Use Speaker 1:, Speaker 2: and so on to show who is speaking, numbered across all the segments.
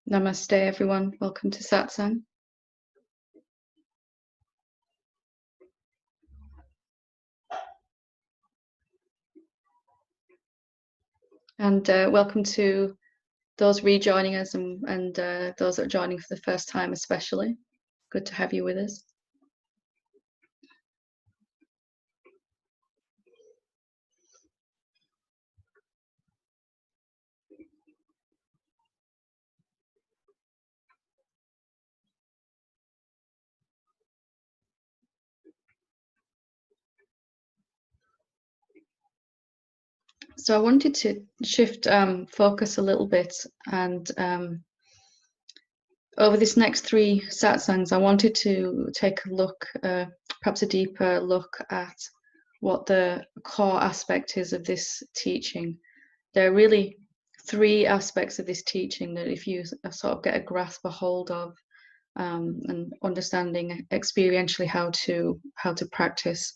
Speaker 1: Namaste, everyone. Welcome to Satsang. And welcome to those rejoining us and those that are joining for the first time especially. Good to have you with us. So I wanted to shift focus a little bit, and over this next 3 satsangs, I wanted to take a look, perhaps a deeper look at what the core aspect is of this teaching. There are really 3 aspects of this teaching that if you sort of get a grasp, a hold of, and understanding experientially how to practice,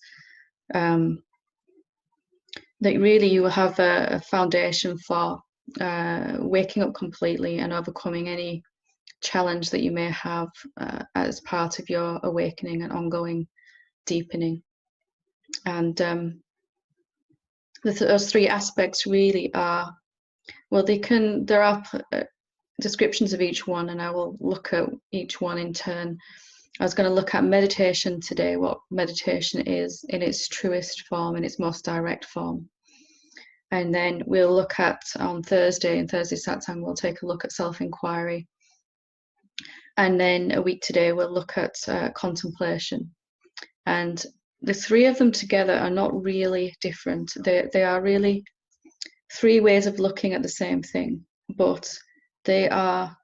Speaker 1: that really you will have a foundation for waking up completely and overcoming any challenge that you may have as part of your awakening and ongoing deepening. And those 3 aspects really are, well, there are descriptions of each one, and I will look at each one in turn. I was going to look at meditation today, what meditation is in its truest form, in its most direct form. And then we'll look at, on Thursday, in Thursday Satsang, we'll take a look at self-inquiry. And then a week today, we'll look at contemplation. And the 3 of them together are not really different. They are really 3 ways of looking at the same thing, but they are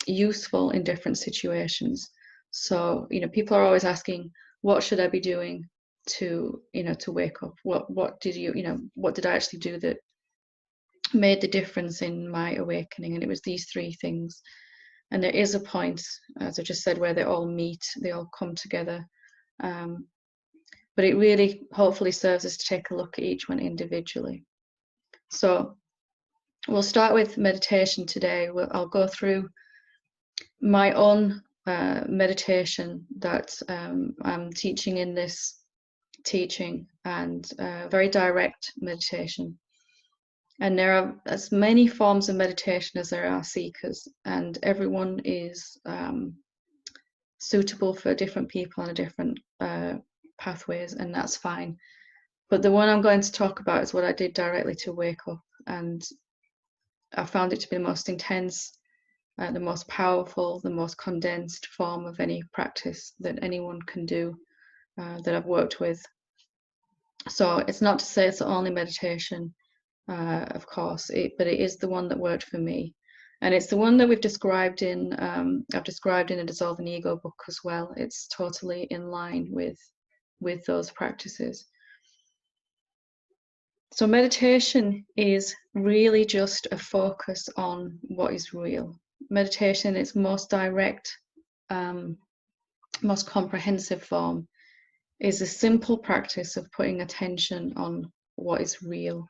Speaker 1: useful in different situations. So, people are always asking, what should I be doing to wake up? What did I actually do that made the difference in my awakening? And it was these 3 things. And there is a point, as I just said, where they all meet, they all come together. But it really hopefully serves us to take a look at each one individually. So we'll start with meditation today. I'll go through my own meditation that I'm teaching in this teaching, and very direct meditation. And there are as many forms of meditation as there are seekers, and everyone is suitable for different people and different pathways, and that's fine. But the one I'm going to talk about is what I did directly to wake up, and I found it to be the most intense, the most powerful, the most condensed form of any practice that anyone can do that I've worked with. So it's not to say it's the only meditation, of course, but it is the one that worked for me. And it's the one that we've described in, I've described in a Dissolving Ego book as well. It's totally in line with those practices. So meditation is really just a focus on what is real. Meditation in its most direct, most comprehensive form is a simple practice of putting attention on what is real.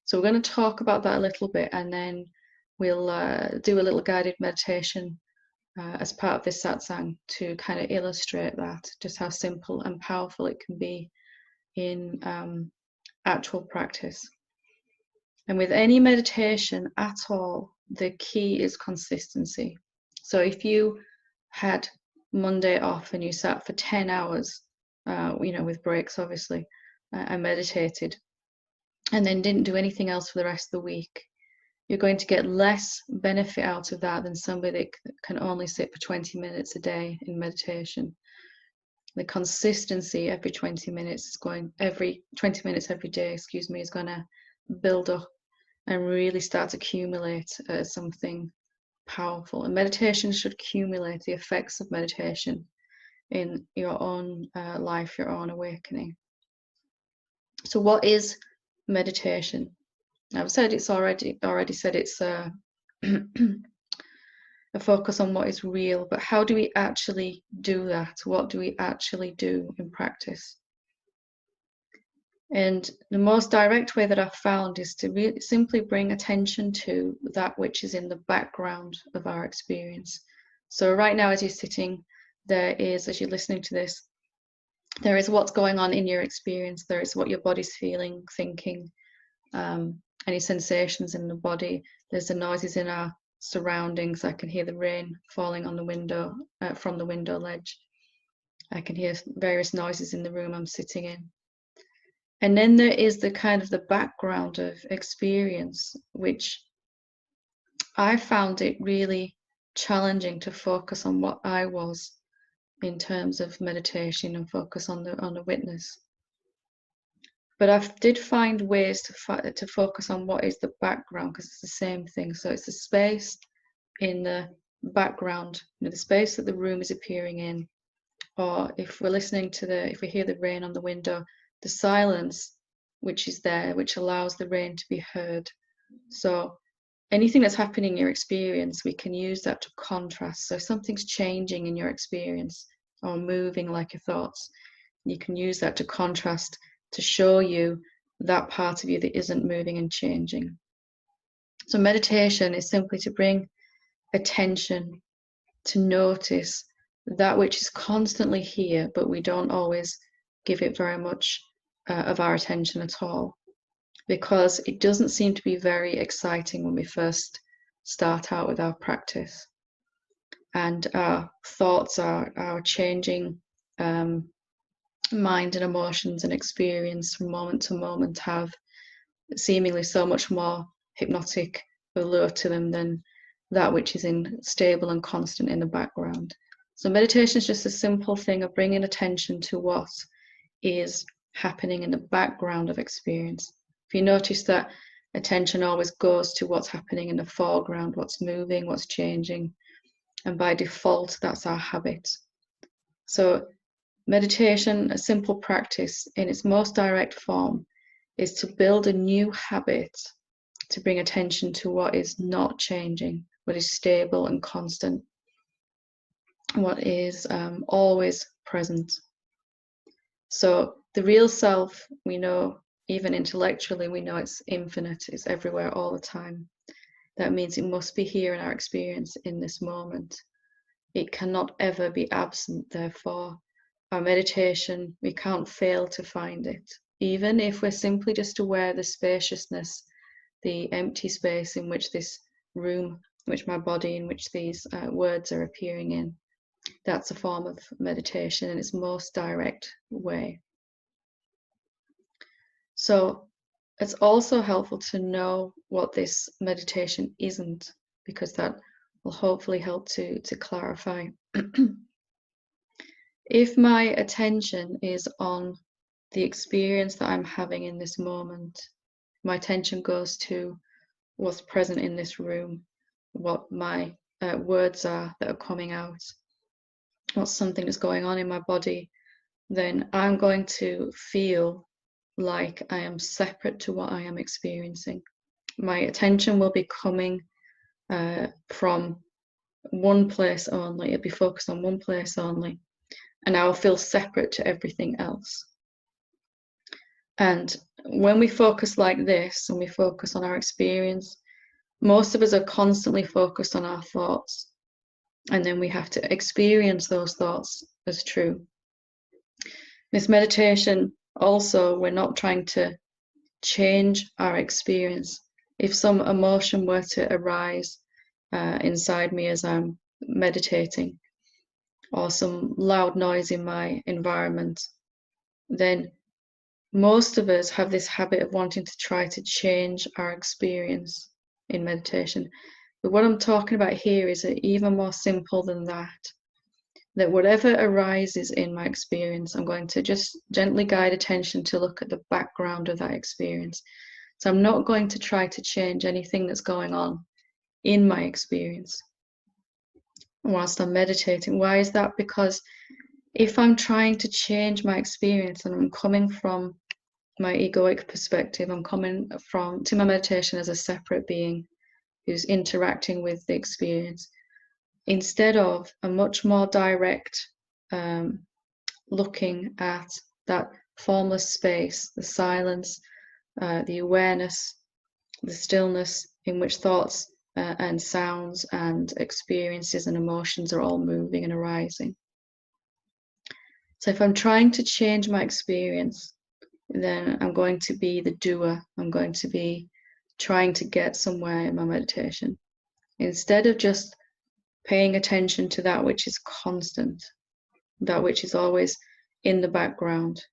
Speaker 1: So we're going to talk about that a little bit, and then we'll do a little guided meditation as part of this satsang to kind of illustrate that, just how simple and powerful it can be in actual practice. And with any meditation at all, the key is consistency. So if you had Monday off and you sat for 10 hours, with breaks obviously, and meditated, and then didn't do anything else for the rest of the week, you're going to get less benefit out of that than somebody that can only sit for 20 minutes a day in meditation. The consistency every 20 minutes every day, is going to build up and really start to accumulate as something powerful. And meditation should accumulate, the effects of meditation in your own life, your own awakening. So what is meditation? I've said it's already said it's a focus on what is real, but how do we actually do that? What do we actually do in practice? And the most direct way that I've found is to simply bring attention to that which is in the background of our experience. So right now, as you're sitting, there is, as you're listening to this, there is what's going on in your experience. There is what your body's feeling, thinking, any sensations in the body. There's the noises in our surroundings. I can hear the rain falling on the window, from the window ledge. I can hear various noises in the room I'm sitting in. And then there is the kind of the background of experience, which I found it really challenging to focus on what I was in terms of meditation and focus on the witness. But I did find ways to focus on what is the background, because it's the same thing. So it's the space in the background, the space that the room is appearing in, or if we're listening to if we hear the rain on the window, the silence which is there, which allows the rain to be heard. So anything that's happening in your experience, we can use that to contrast. So if something's changing in your experience or moving like your thoughts, you can use that to contrast, to show you that part of you that isn't moving and changing. So meditation is simply to bring attention, to notice that which is constantly here, but we don't always give it very much of our attention at all, because it doesn't seem to be very exciting when we first start out with our practice. And our thoughts, our changing mind and emotions and experience from moment to moment have seemingly so much more hypnotic allure to them than that which is stable and constant in the background. So meditation is just a simple thing of bringing attention to what is happening in the background of experience. If you notice that attention always goes to what's happening in the foreground, what's moving, what's changing, and by default, that's our habit. So meditation, a simple practice in its most direct form, is to build a new habit, to bring attention to what is not changing, what is stable and constant, what is always present. So the real self, we know, even intellectually, we know it's infinite, it's everywhere all the time. That means it must be here in our experience in this moment. It cannot ever be absent, therefore. Our meditation, we can't fail to find it. Even if we're simply just aware of the spaciousness, the empty space in which this room, in which my body, in which these words are appearing in, that's a form of meditation in its most direct way. So it's also helpful to know what this meditation isn't, because that will hopefully help to clarify. If my attention is on the experience that I'm having in this moment, my attention goes to what's present in this room, what my words are that are coming out, what's something that's going on in my body, then I'm going to feel like I am separate to what I am experiencing. My attention will be coming from one place only. It'll be focused on one place only, and I will feel separate to everything else. And when we focus like this, and we focus on our experience, most of us are constantly focused on our thoughts, and then we have to experience those thoughts as true. This meditation also, we're not trying to change our experience. If some emotion were to arise inside me as I'm meditating, or some loud noise in my environment, then most of us have this habit of wanting to try to change our experience in meditation. But what I'm talking about here is even more simple than that. That whatever arises in my experience, I'm going to just gently guide attention to look at the background of that experience. So I'm not going to try to change anything that's going on in my experience whilst I'm meditating. Why is that? Because if I'm trying to change my experience and I'm coming from my egoic perspective, I'm coming to my meditation as a separate being who's interacting with the experience, instead of a much more direct looking at that formless space, the silence, the awareness, the stillness in which thoughts and sounds and experiences and emotions are all moving and arising. So if I'm trying to change my experience, then I'm going to be the doer. I'm going to be trying to get somewhere in my meditation, instead of just paying attention to that which is constant, that which is always in the background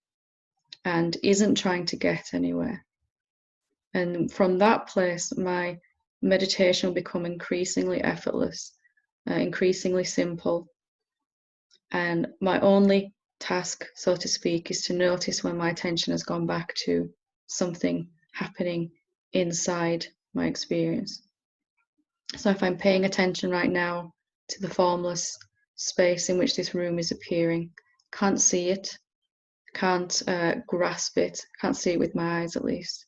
Speaker 1: and isn't trying to get anywhere. And from that place, my meditation will become increasingly effortless, increasingly simple. And my only task, so to speak, is to notice when my attention has gone back to something happening inside my experience. So if I'm paying attention right now to the formless space in which this room is appearing, can't see it, can't grasp it, can't see it with my eyes at least,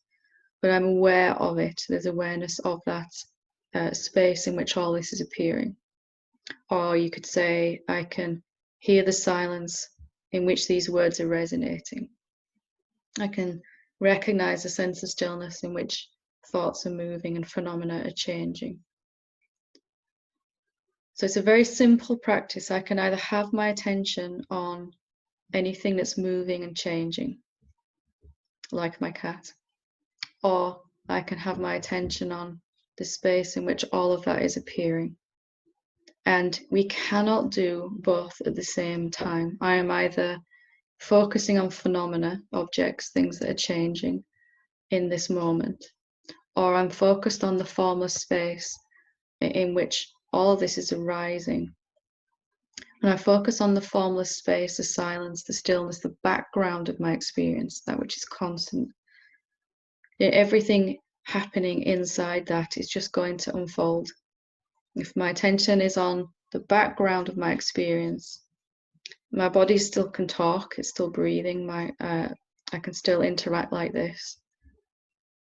Speaker 1: but I'm aware of it. There's awareness of that space in which all this is appearing. Or you could say, I can hear the silence in which these words are resonating. I can recognize a sense of stillness in which thoughts are moving and phenomena are changing. So it's a very simple practice. I can either have my attention on anything that's moving and changing, like my cat, or I can have my attention on the space in which all of that is appearing. And we cannot do both at the same time. I am either focusing on phenomena, objects, things that are changing in this moment, or I'm focused on the formless space in which all this is arising. And I focus on the formless space, the silence, the stillness, the background of my experience, that which is constant. Everything happening inside that is just going to unfold. If my attention is on the background of my experience, my body still can talk, it's still breathing, I can still interact like this.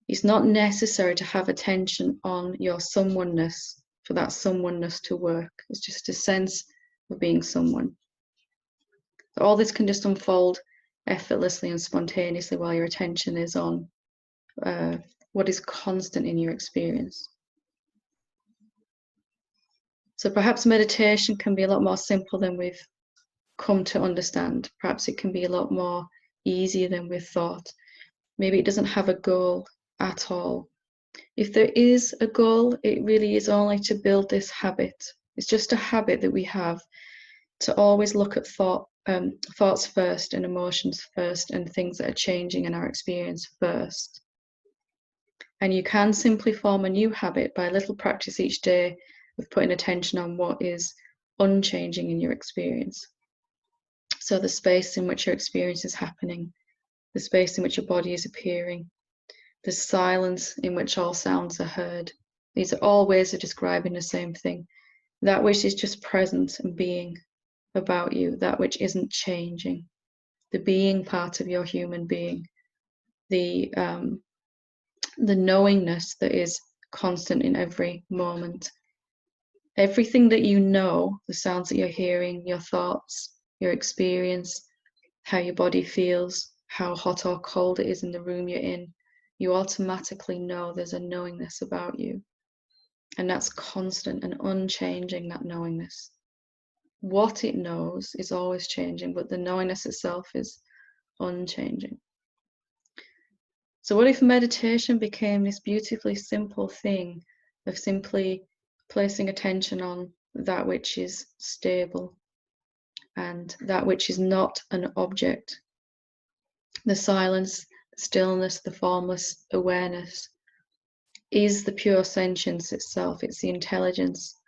Speaker 1: It's not necessary to have attention on your someoneness for that someoneness to work. It's just a sense of being someone. All this can just unfold effortlessly and spontaneously while your attention is on what is constant in your experience. So perhaps meditation can be a lot more simple than we've come to understand. Perhaps it can be a lot more easier than we've thought. Maybe it doesn't have a goal at all. If there is a goal, it really is only to build this habit. It's just a habit that we have to always look at thoughts first and emotions first and things that are changing in our experience first. And you can simply form a new habit by a little practice each day of putting attention on what is unchanging in your experience. So the space in which your experience is happening, the space in which your body is appearing, the silence in which all sounds are heard. These are all ways of describing the same thing. That which is just present and being about you, that which isn't changing, the being part of your human being, the knowingness that is constant in every moment. Everything that you know, the sounds that you're hearing, your thoughts, your experience, how your body feels, how hot or cold it is in the room you're in, you automatically know there's a knowingness about you. And that's constant and unchanging, that knowingness. What it knows is always changing, but the knowingness itself is unchanging. So what if meditation became this beautifully simple thing of simply placing attention on that which is stable and that which is not an object? The silence, stillness, the formless awareness is the pure sentience itself. It's the intelligence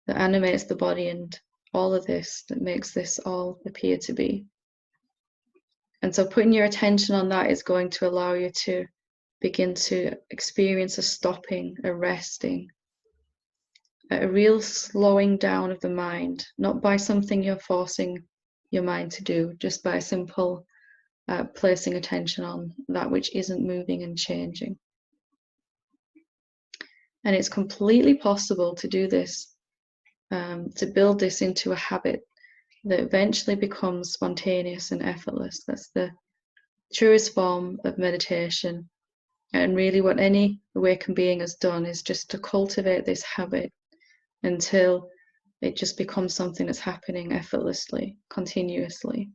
Speaker 1: that animates the body and all of this that makes this all appear to be. And so putting your attention on that is going to allow you to begin to experience a stopping, a resting, a real slowing down of the mind, not by something you're forcing your mind to do, just by simple placing attention on that which isn't moving and changing. And it's completely possible to do this, to build this into a habit that eventually becomes spontaneous and effortless. That's the truest form of meditation. And really what any awakened being has done is just to cultivate this habit until it just becomes something that's happening effortlessly, continuously,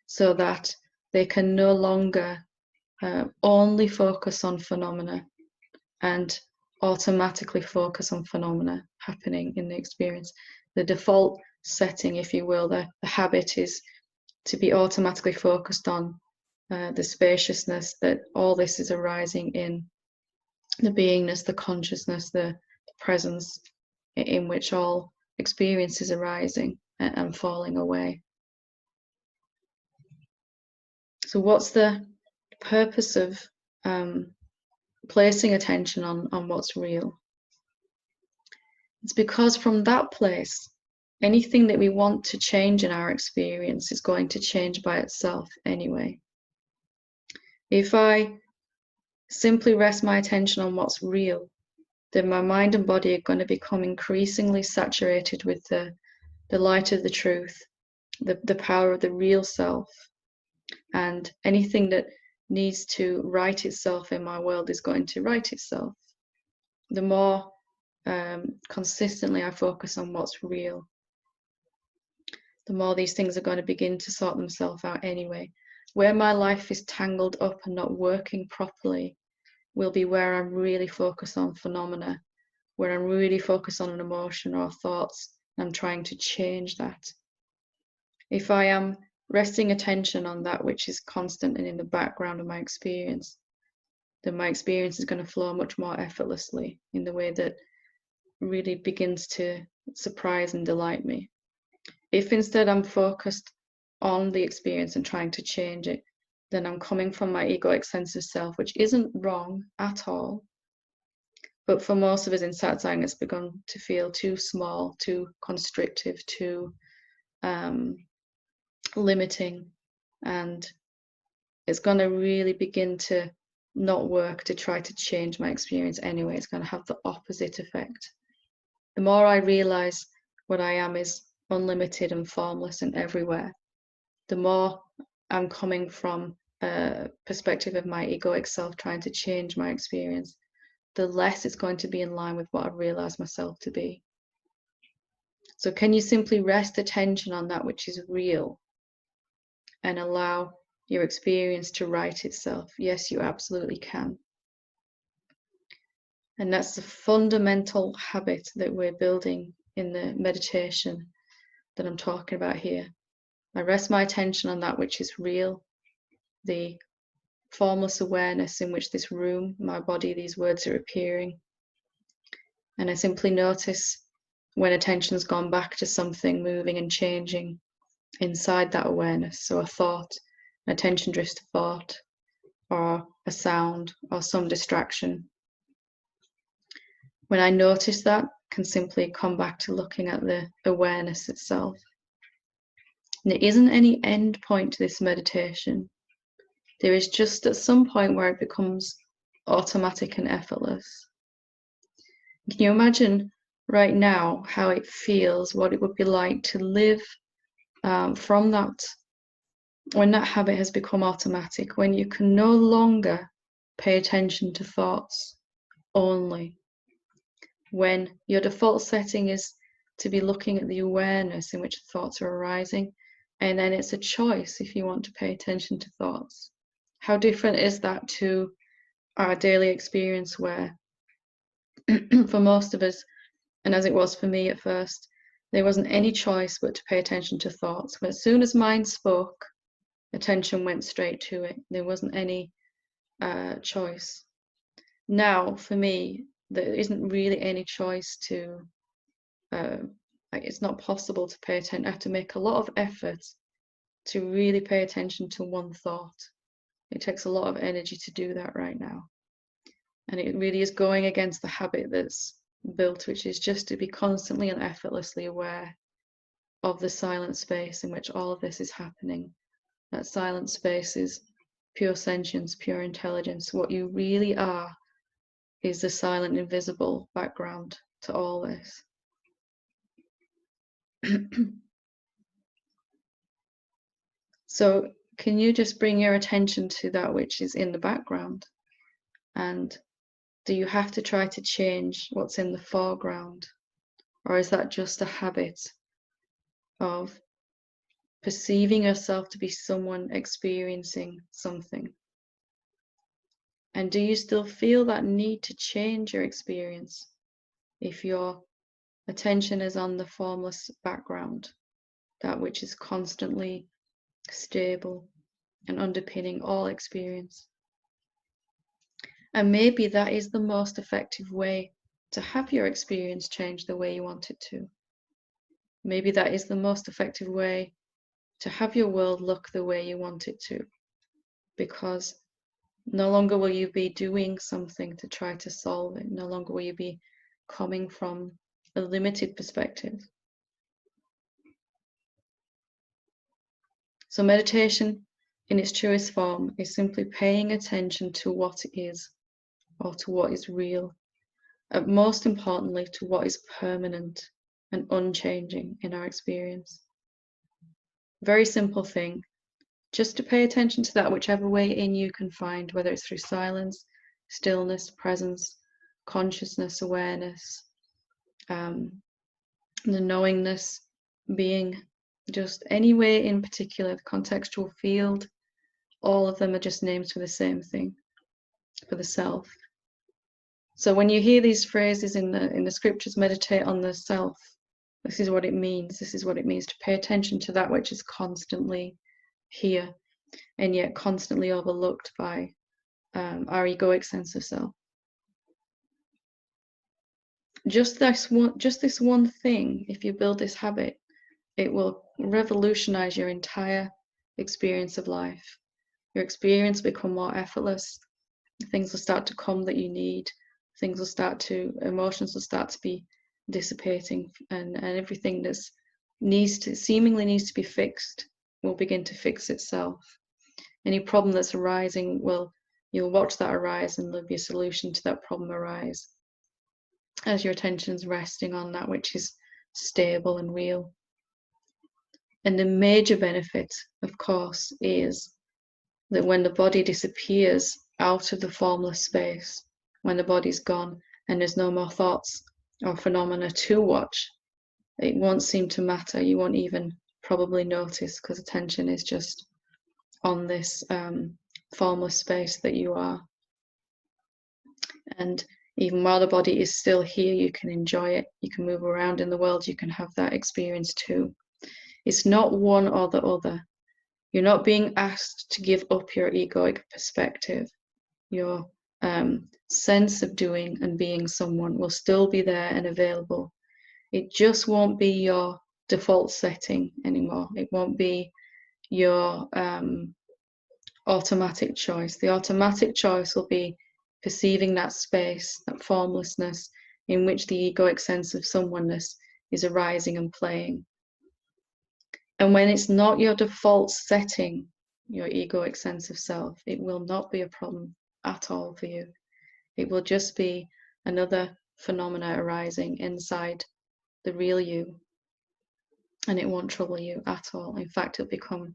Speaker 1: so that they can no longer only focus on phenomena and automatically focus on phenomena happening in the experience. The default setting, if you will, the habit is to be automatically focused on the spaciousness that all this is arising in, the beingness, the consciousness, the presence in which all experience is arising and falling away. So what's the purpose of placing attention on what's real? It's because from that place, anything that we want to change in our experience is going to change by itself anyway. If I simply rest my attention on what's real, then my mind and body are going to become increasingly saturated with the light of the truth, the power of the real self, and anything that needs to right itself in my world is going to right itself. The more consistently I focus on what's real, the more these things are going to begin to sort themselves out anyway. Where my life is tangled up and not working properly will be where I'm really focused on phenomena, where I'm really focused on an emotion or thoughts, and I'm trying to change that. If I am resting attention on that which is constant and in the background of my experience, then my experience is going to flow much more effortlessly in the way that really begins to surprise and delight me. If instead I'm focused on the experience and trying to change it, then I'm coming from my egoic sense of self, which isn't wrong at all. But for most of us in Satsang, it's begun to feel too small, too constrictive, too limiting. And it's going to really begin to not work to try to change my experience anyway. It's going to have the opposite effect. The more I realize what I am is unlimited and formless and everywhere, the more I'm coming from a perspective of my egoic self trying to change my experience, the less it's going to be in line with what I've realized myself to be. So can you simply rest attention on that which is real and allow your experience to right itself? Yes, you absolutely can. And that's the fundamental habit that we're building in the meditation that I'm talking about here. I rest my attention on that which is real, the formless awareness in which this room, my body, these words are appearing. And I simply notice when attention's gone back to something moving and changing inside that awareness. So a thought, attention drifts to thought, or a sound, or some distraction. When I notice that, I can simply come back to looking at the awareness itself. And there isn't any end point to this meditation. There is just at some point where it becomes automatic and effortless. Can you imagine right now how it feels, what it would be like to live from that, when that habit has become automatic, when you can no longer pay attention to thoughts only, when your default setting is to be looking at the awareness in which thoughts are arising, and then it's a choice if you want to pay attention to thoughts. How different is that to our daily experience where for most of us, and as it was for me at first, there wasn't any choice but to pay attention to thoughts. But as soon as mind spoke, attention went straight to it. There wasn't any choice. Now, for me, there isn't really any choice to, it's not possible to pay attention. I have to make a lot of effort to really pay attention to one thought. It takes a lot of energy to do that right now. And it really is going against the habit that's built, which is just to be constantly and effortlessly aware of the silent space in which all of this is happening. That silent space is pure sentience, pure intelligence. What you really are is the silent, invisible background to all this. So can you just bring your attention to that which is in the background? And do you have to try to change what's in the foreground? Or is that just a habit of perceiving yourself to be someone experiencing something? And do you still feel that need to change your experience if your attention is on the formless background, that which is constantly stable and underpinning all experience? And maybe that is the most effective way to have your experience change the way you want it to. Maybe that is the most effective way to have your world look the way you want it to, because no longer will you be doing something to try to solve it. No longer will you be coming from a limited perspective. So meditation in its truest form is simply paying attention to what is, or to what is real, and most importantly to what is permanent and unchanging in our experience. Very simple thing, just to pay attention to that whichever way in you can find, whether it's through silence, stillness, presence, consciousness, awareness, the knowingness, being, just any way in particular, the contextual field, all of them are just names for the same thing, for the self. So when you hear these phrases in the scriptures, meditate on the self, this is what it means. This is what it means to pay attention to that which is constantly here and yet constantly overlooked by our egoic sense of self. Just this one thing, if you build this habit, it will revolutionize your entire experience of life. Your experience will become more effortless. Things will start to come that you need. Emotions will start to be dissipating, and everything that seemingly needs to be fixed will begin to fix itself. Any problem that's arising, you'll watch that arise and there'll be a solution to that problem arise as your attention's resting on that which is stable and real. And the major benefit, of course, is that when the body disappears out of the formless space, when the body's gone and there's no more thoughts or phenomena to watch, it won't seem to matter. You won't even probably notice, because attention is just on this formless space that you are. And even while the body is still here, you can enjoy it. You can move around in the world. You can have that experience too. It's not one or the other. You're not being asked to give up your egoic perspective. Your sense of doing and being someone will still be there and available. It just won't be your default setting anymore. It won't be your automatic choice. The automatic choice will be perceiving that space, that formlessness in which the egoic sense of someoneness is arising and playing. And when it's not your default setting, your egoic sense of self, it will not be a problem at all for you. It will just be another phenomena arising inside the real you, and it won't trouble you at all. In fact, it'll become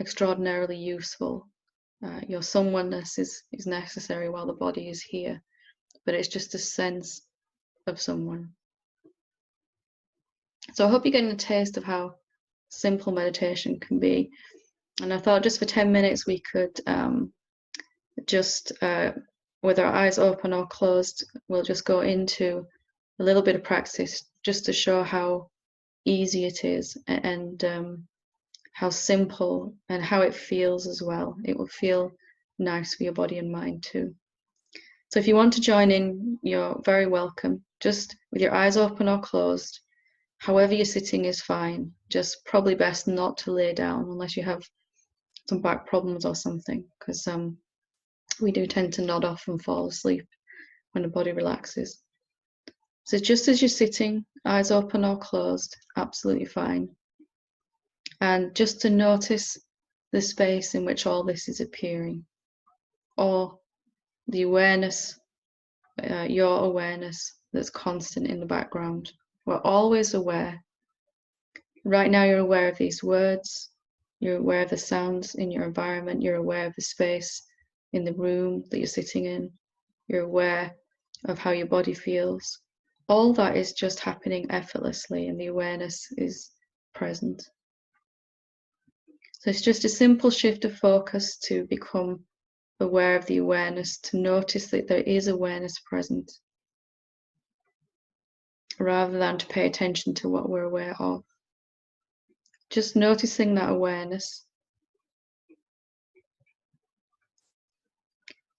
Speaker 1: extraordinarily useful. Your someoneness is necessary while the body is here, but it's just a sense of someone. So I hope you're getting a taste of how simple meditation can be. And I thought just for 10 minutes we could with our eyes open or closed, we'll just go into a little bit of practice just to show how easy it is, and how simple, and how it feels as well. It will feel nice for your body and mind too. So if you want to join in, you're very welcome. Just with your eyes open or closed, however you're sitting is fine. Just probably best not to lay down unless you have some back problems or something, because we do tend to nod off and fall asleep when the body relaxes. So just as you're sitting, eyes open or closed, absolutely fine. And just to notice the space in which all this is appearing, or the awareness, your awareness that's constant in the background. We're always aware. Right now you're aware of these words, You're aware of the sounds in your environment. You're aware of the space in the room that you're sitting in. You're aware of how your body feels. All that is just happening effortlessly, and the awareness is present. So it's just a simple shift of focus to become aware of the awareness, to notice that there is awareness present, rather than to pay attention to what we're aware of. Just noticing that awareness.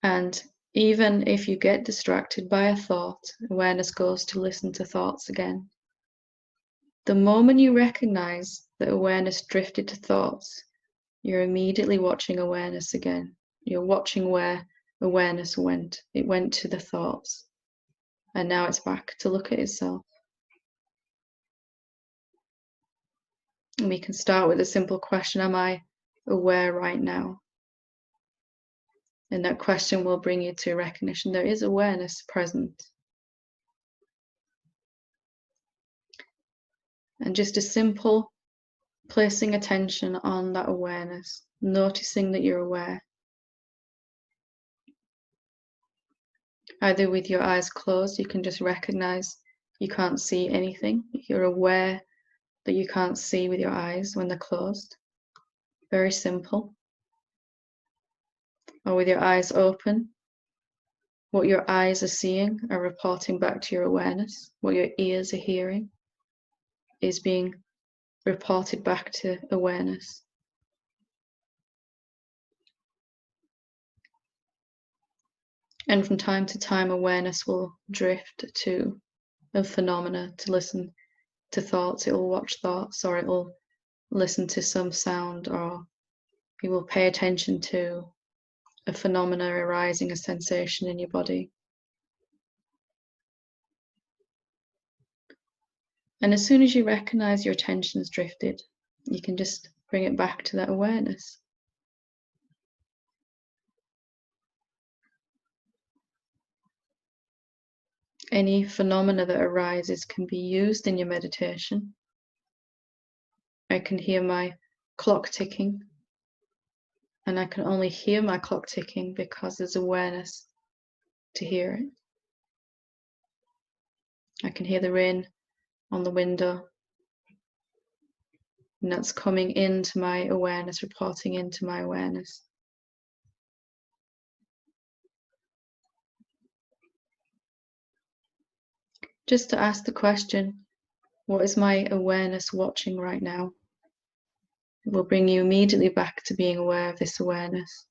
Speaker 1: And even if you get distracted by a thought, awareness goes to listen to thoughts again. The moment you recognize that awareness drifted to thoughts, you're immediately watching awareness again. You're watching where awareness went. It went to the thoughts. And now it's back to look at itself. And we can start with a simple question: am I aware right now? And that question will bring you to recognition. There is awareness present. And just a simple placing attention on that awareness, noticing that you're aware. Either with your eyes closed, you can just recognize you can't see anything. You're aware that you can't see with your eyes when they're closed. Very simple. Or with your eyes open, what your eyes are seeing are reporting back to your awareness. What your ears are hearing is being reported back to awareness. And from time to time, awareness will drift to a phenomena, to listen to thoughts. It will watch thoughts, or it will listen to some sound, or it will pay attention to a phenomena arising, a sensation in your body. And as soon as you recognize your attention's drifted, you can just bring it back to that awareness. Any phenomena that arises can be used in your meditation. I can hear my clock ticking, and I can only hear my clock ticking because there's awareness to hear it. I can hear the rain on the window, and that's coming into my awareness, reporting into my awareness. Just to ask the question, what is my awareness watching right now? It will bring you immediately back to being aware of this awareness.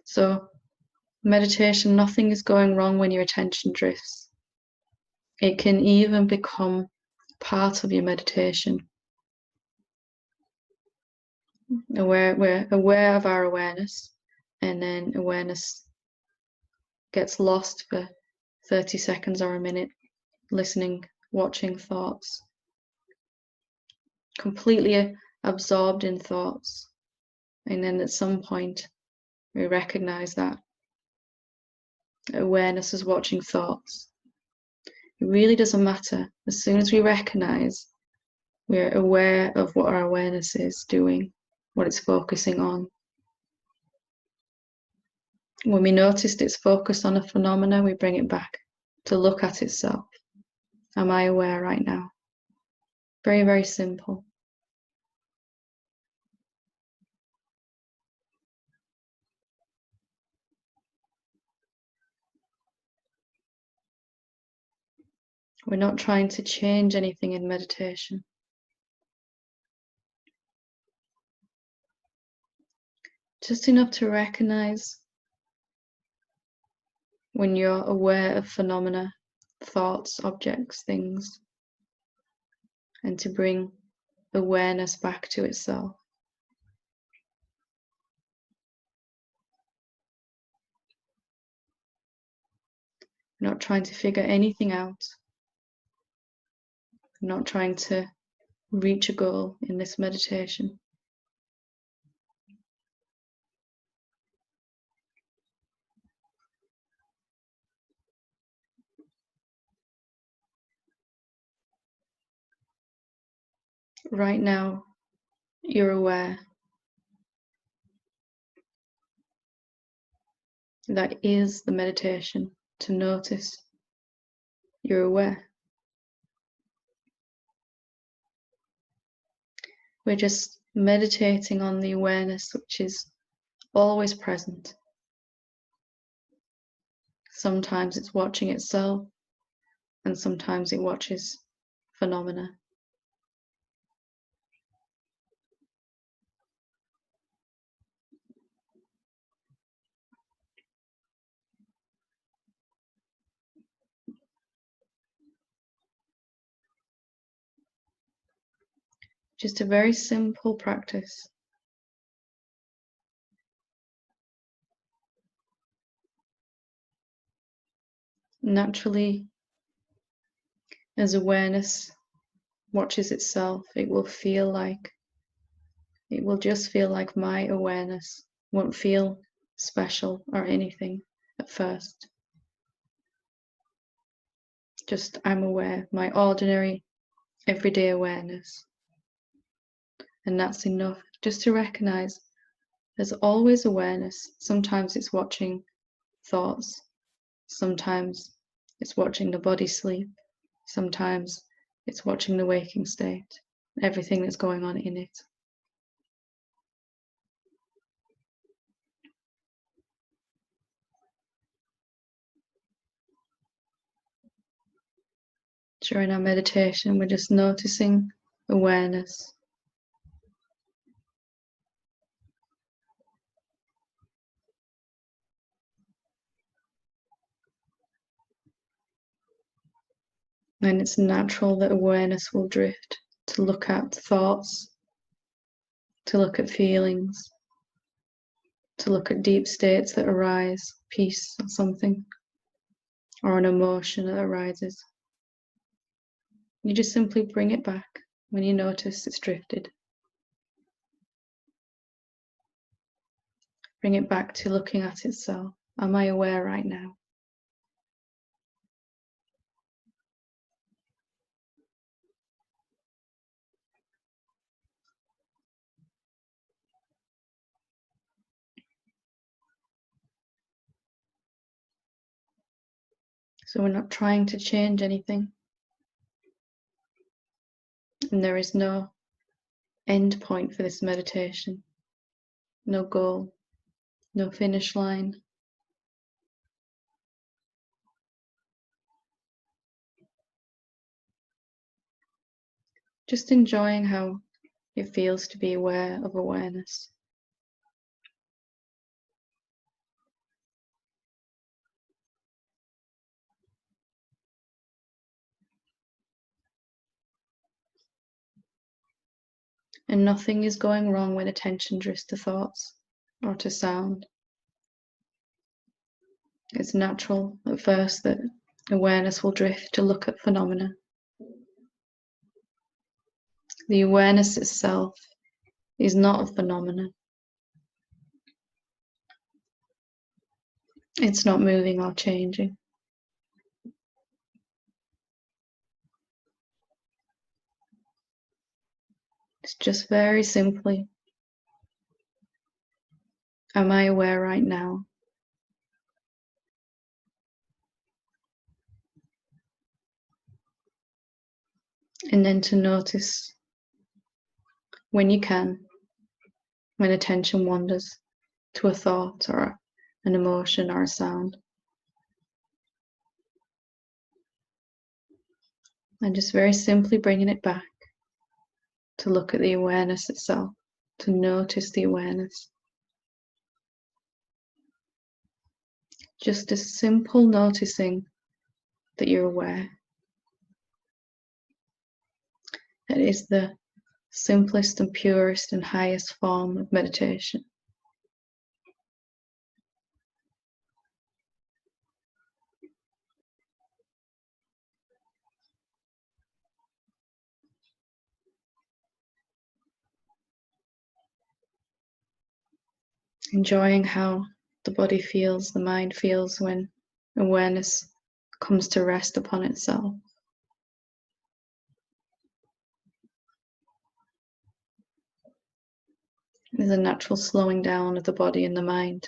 Speaker 1: So, meditation, nothing is going wrong when your attention drifts. It can even become part of your meditation. We're aware of our awareness, and then awareness gets lost for 30 seconds or a minute, listening, watching thoughts, completely absorbed in thoughts. And then at some point, we recognize that awareness is watching thoughts. It really doesn't matter. As soon as we recognize, we're aware of what our awareness is doing, what it's focusing on. When we noticed it's focused on a phenomena, we bring it back to look at itself. Am I aware right now? Very, very simple. We're not trying to change anything in meditation. Just enough to recognize when you're aware of phenomena, thoughts, objects, things, and to bring awareness back to itself. We're not trying to figure anything out. We're not trying to reach a goal in this meditation. Right now, you're aware. That is the meditation, to notice you're aware. We're just meditating on the awareness which is always present. Sometimes it's watching itself, and sometimes it watches phenomena. Just a very simple practice. Naturally, as awareness watches itself, it will just feel like my awareness. Won't feel special or anything at first. Just I'm aware, my ordinary, everyday awareness. And that's enough just to recognize there's always awareness. Sometimes it's watching thoughts. Sometimes it's watching the body sleep. Sometimes it's watching the waking state, everything that's going on in it. During our meditation, we're just noticing awareness. And it's natural that awareness will drift to look at thoughts, to look at feelings, to look at deep states that arise, peace or something, or an emotion that arises. You just simply bring it back when you notice it's drifted. Bring it back to looking at itself. Am I aware right now? So we're not trying to change anything. And there is no end point for this meditation. No goal, no finish line. Just enjoying how it feels to be aware of awareness. And nothing is going wrong when attention drifts to thoughts or to sound. It's natural at first that awareness will drift to look at phenomena. The awareness itself is not a phenomenon. It's not moving or changing. It's just very simply, am I aware right now? And then to notice when you can, when attention wanders to a thought or an emotion or a sound. And just very simply bringing it back to look at the awareness itself, to notice the awareness. Just a simple noticing that you're aware. That is the simplest and purest and highest form of meditation. Enjoying how the body feels, the mind feels when awareness comes to rest upon itself. There's a natural slowing down of the body and the mind.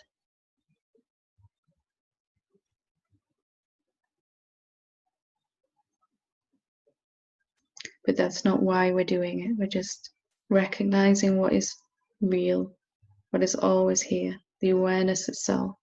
Speaker 1: But that's not why we're doing it. We're just recognizing what is real, what is always here, the awareness itself.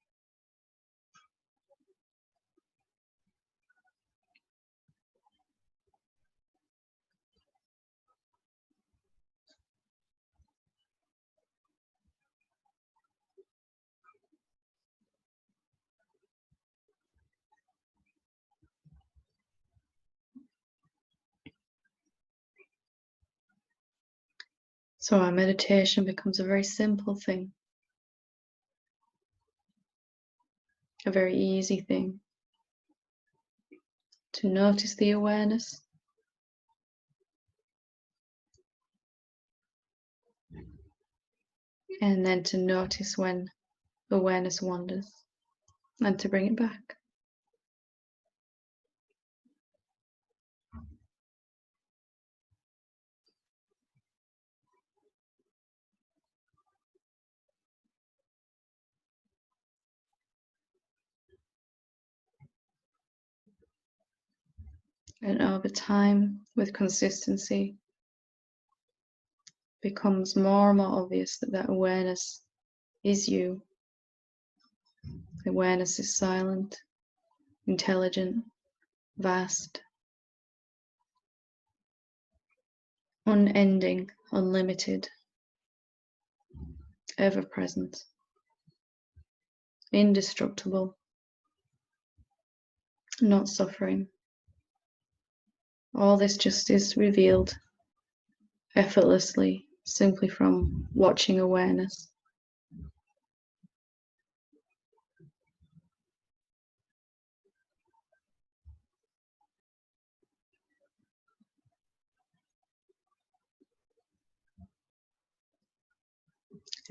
Speaker 1: So our meditation becomes a very simple thing, a very easy thing, to notice the awareness, and then to notice when awareness wanders and to bring it back. And over time, with consistency, becomes more and more obvious that that awareness is you. Awareness is silent, intelligent, vast, unending, unlimited, ever present, indestructible, not suffering. All this just is revealed effortlessly, simply from watching awareness.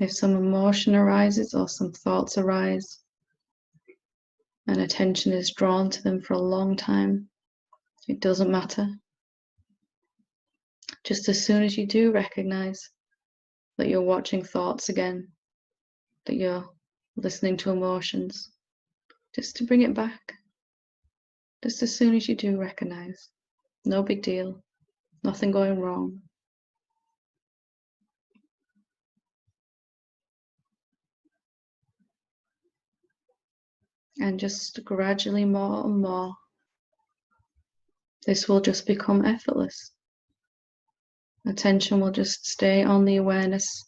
Speaker 1: If some emotion arises or some thoughts arise, and attention is drawn to them for a long time, it doesn't matter. Just as soon as you do recognize that you're watching thoughts again, that you're listening to emotions, just to bring it back. Just as soon as you do recognize, no big deal, nothing going wrong. And just gradually, more and more, this will just become effortless. Attention will just stay on the awareness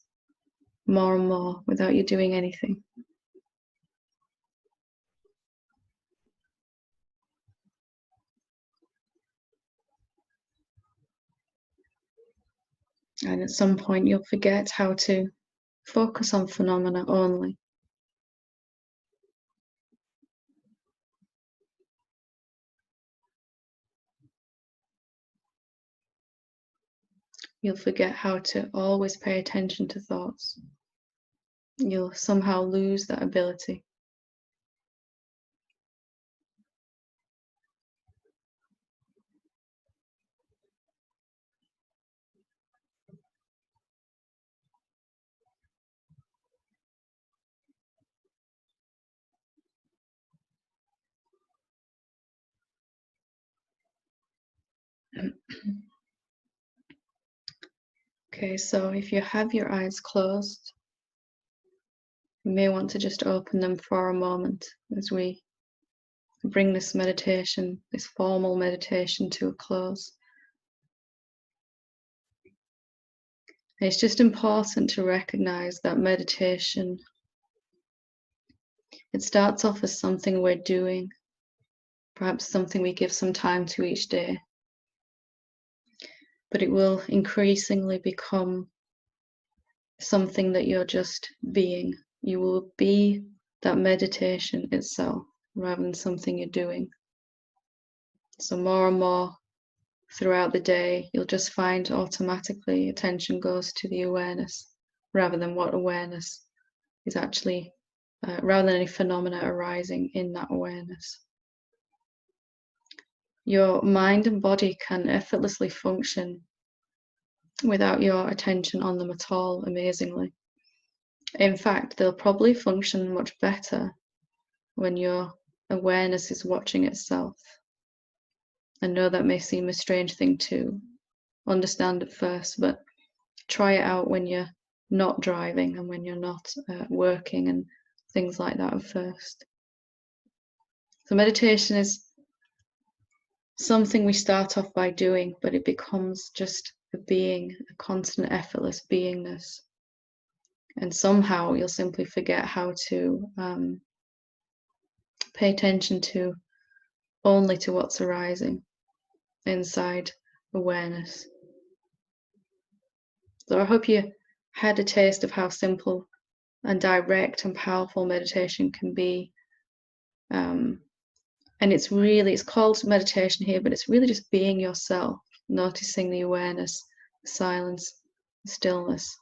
Speaker 1: more and more without you doing anything. And at some point you'll forget how to focus on phenomena only. You'll forget how to always pay attention to thoughts. You'll somehow lose that ability. Okay, so if you have your eyes closed, you may want to just open them for a moment as we bring this meditation, this formal meditation, to a close. And it's just important to recognize that meditation, it starts off as something we're doing, perhaps something we give some time to each day, but it will increasingly become something that you're just being. You will be that meditation itself rather than something you're doing. So more and more throughout the day, you'll just find automatically attention goes to the awareness rather than what awareness is actually, rather than any phenomena arising in that awareness. Your mind and body can effortlessly function without your attention on them at all, amazingly. In fact, they'll probably function much better when your awareness is watching itself. I know that may seem a strange thing to understand at first, but try it out when you're not driving and when you're not working and things like that at first. So meditation is something we start off by doing, but it becomes just a being, a constant, effortless beingness. And somehow you'll simply forget how to pay attention to only to what's arising inside awareness. So I hope you had a taste of how simple and direct and powerful meditation can be. And it's called meditation here, but it's really just being yourself, noticing the awareness, the silence, the stillness.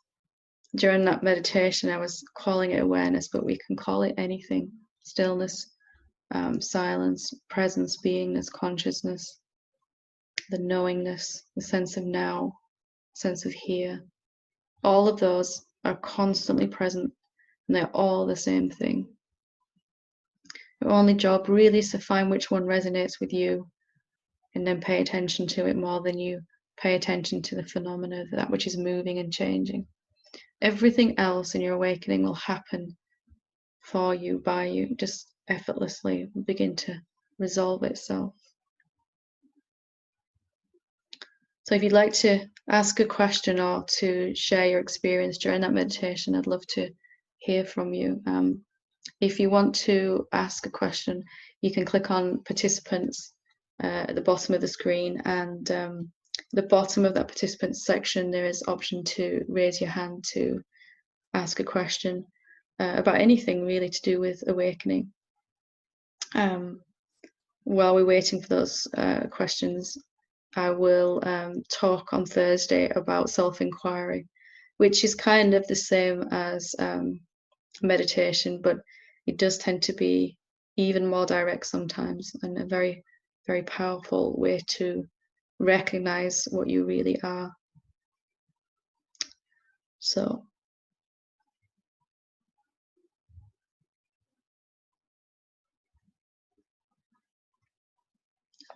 Speaker 1: During that meditation, I was calling it awareness, but we can call it anything: stillness, silence, presence, beingness, consciousness, the knowingness, the sense of now, sense of here. All of those are constantly present, and they're all the same thing. Your only job really is to find which one resonates with you, and then pay attention to it more than you pay attention to the phenomena, that which is moving and changing. Everything else in your awakening will happen for you, by you, just effortlessly begin to resolve itself. So if you'd like to ask a question or to share your experience during that meditation, I'd love to hear from you. If you want to ask a question, you can click on participants at the bottom of the screen, and the bottom of that participants section there is option to raise your hand to ask a question about anything really to do with awakening. While we're waiting for those questions, I will talk on Thursday about self-inquiry, which is kind of the same as meditation, but it does tend to be even more direct sometimes, and a very, very powerful way to recognize what you really are. So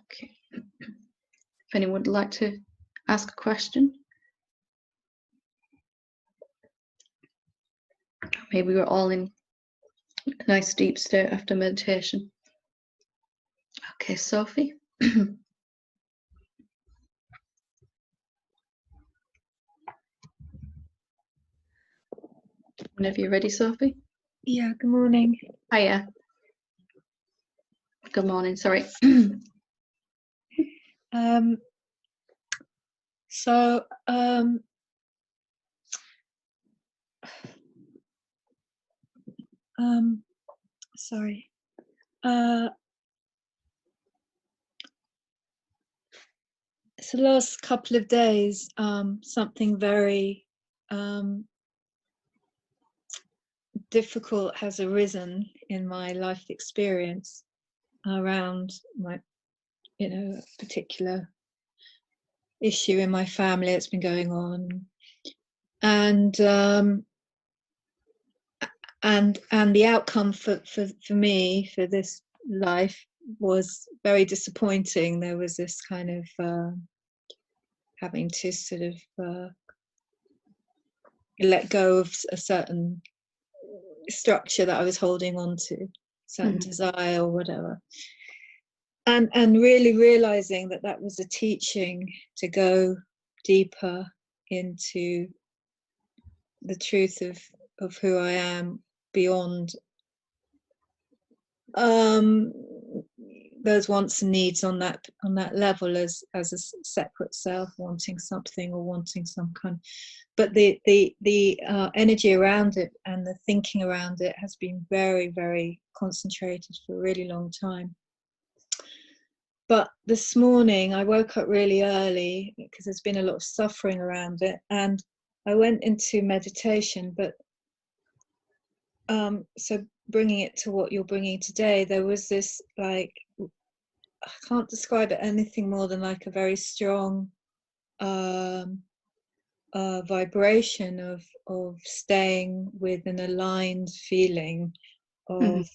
Speaker 1: okay, if anyone would like to ask a question, maybe we're all in a nice deep state after meditation. Okay, Sophie. Whenever you're ready, Sophie.
Speaker 2: Yeah, good morning.
Speaker 1: Hiya. Good morning, sorry.
Speaker 2: Sorry. So the last couple of days, something very difficult has arisen in my life experience around my, particular issue in my family that's been going on, and the outcome for me for this life was very disappointing. There was this kind of having to sort of let go of a certain structure that I was holding on to, certain desire or whatever, and really realizing that was a teaching to go deeper into the truth of who I am beyond those wants and needs on that level as a separate self, wanting something or wanting some kind. But the energy around it and the thinking around it has been very, very concentrated for a really long time. But this morning I woke up really early because there's been a lot of suffering around it, and I went into meditation. But so bringing it to what you're bringing today, there was this, like, I can't describe it anything more than like a very strong vibration of staying with an aligned feeling of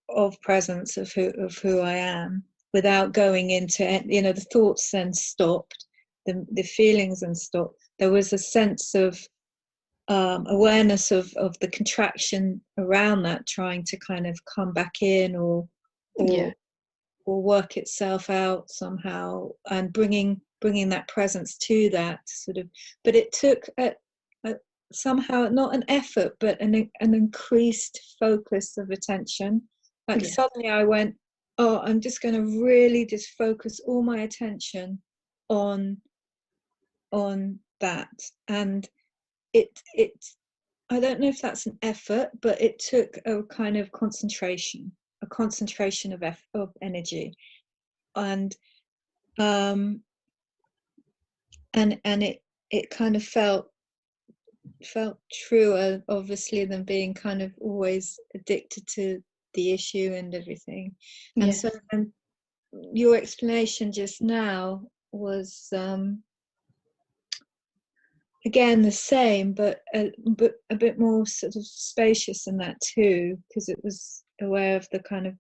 Speaker 2: of presence of who I am, without going into, the thoughts then stopped, the feelings then stopped. There was a sense of awareness of the contraction around that, trying to kind of come back in or work itself out somehow, and bringing that presence to that sort of. But it took somehow not an effort, but an increased focus of attention. Like suddenly I went, oh, I'm just going to really just focus all my attention on that. And it I don't know if that's an effort, but it took a kind of concentration of energy, and it kind of felt truer, obviously, than being kind of always addicted to the issue and everything. And so your explanation just now was again the same, but a bit more sort of spacious than that too, because it was aware of the kind of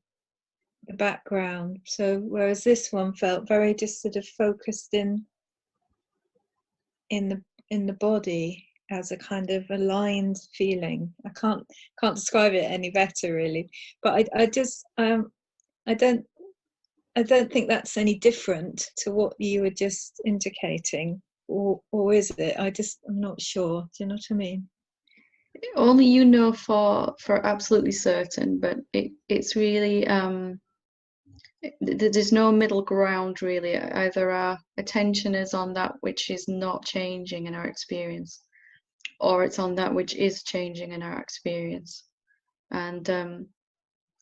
Speaker 2: the background. So whereas this one felt very just sort of focused in the body as a kind of aligned feeling. I can't describe it any better really, but I just I don't think that's any different to what you were just indicating, or is it? I'm not sure. Do you know what I mean?
Speaker 1: Only you know for absolutely certain, but it's really there's no middle ground really. Either our attention is on that which is not changing in our experience, or it's on that which is changing in our experience. And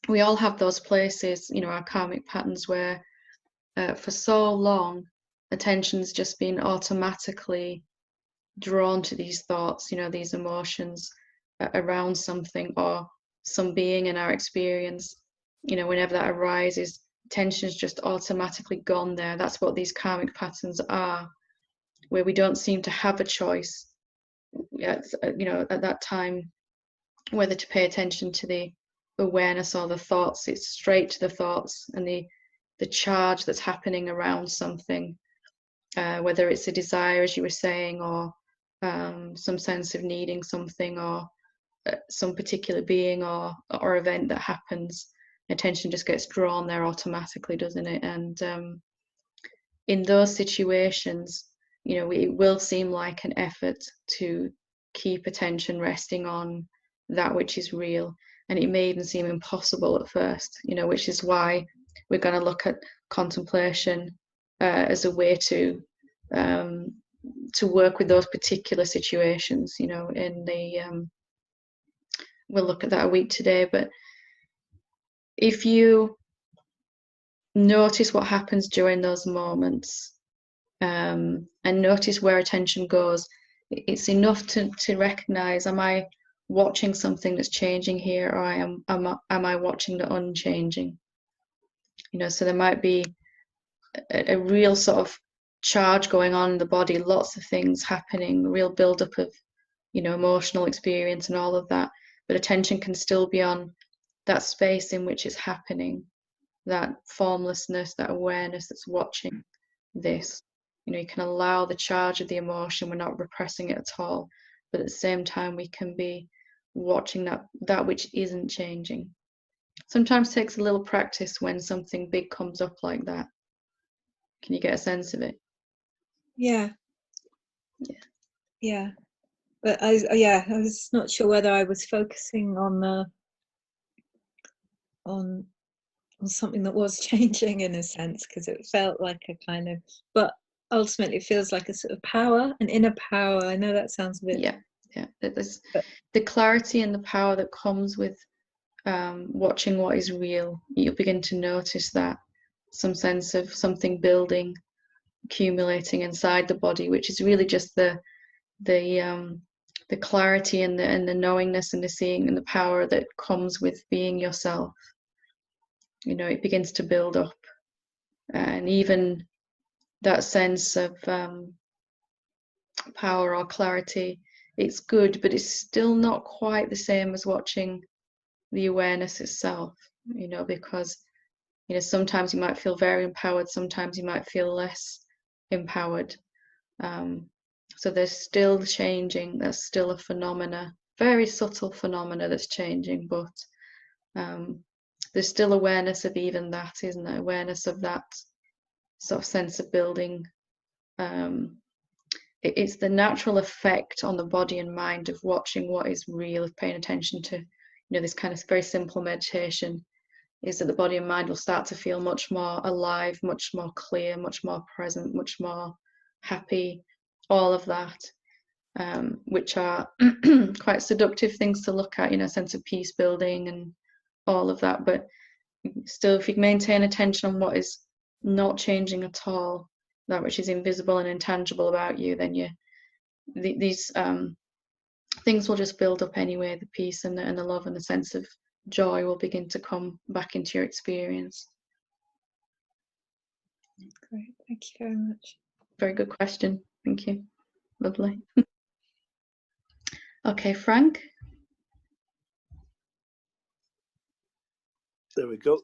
Speaker 1: we all have those places, our karmic patterns where for so long attention's just been automatically drawn to these thoughts, these emotions around something or some being in our experience. Whenever that arises, attention's just automatically gone there. That's what these karmic patterns are, where we don't seem to have a choice at that time whether to pay attention to the awareness or the thoughts. It's straight to the thoughts and the charge that's happening around something, whether it's a desire, as you were saying, or some sense of needing something, or some particular being or event that happens. Attention just gets drawn there automatically, doesn't it? And in those situations, it will seem like an effort to keep attention resting on that which is real, and it may even seem impossible at first, which is why we're going to look at contemplation as a way to work with those particular situations. We'll look at that a week today, but if you notice what happens during those moments, and notice where attention goes, it's enough to recognize, am I watching something that's changing here, or am I watching the unchanging? So there might be a real sort of charge going on in the body, lots of things happening, real build-up of emotional experience and all of that, but attention can still be on that space in which it's happening, that formlessness, that awareness that's watching this. You can allow the charge of the emotion, we're not repressing it at all, but at the same time we can be watching that which isn't changing. Sometimes takes a little practice when something big comes up like that. Can you get a sense of it?
Speaker 2: Yeah. But I was not sure whether I was focusing on something that was changing in a sense, because it felt like a kind of, but ultimately it feels like a sort of power, an inner power. I know that sounds a bit
Speaker 1: there's the clarity and the power that comes with watching what is real. You'll begin to notice that some sense of something building, accumulating inside the body, which is really just the clarity and the knowingness and the seeing and the power that comes with being yourself. It begins to build up. And even that sense of power or clarity, it's good, but it's still not quite the same as watching the awareness itself, because sometimes you might feel very empowered, sometimes you might feel less empowered. So there's still changing, there's still a phenomena, very subtle phenomena that's changing, but there's still awareness of even that, isn't there? Awareness of that sort of sense of building. It's the natural effect on the body and mind of watching what is real, of paying attention to, this kind of very simple meditation, is that the body and mind will start to feel much more alive, much more clear, much more present, much more happy, all of that, which are quite seductive things to look at, a sense of peace building and all of that. But still, if you maintain attention on what is not changing at all, that which is invisible and intangible about you, then these things will just build up anyway. The peace and the love and the sense of joy will begin to come back into your experience.
Speaker 2: Great, thank you very much.
Speaker 1: Very good question. Thank you. Lovely. Okay, Frank.
Speaker 3: There we go.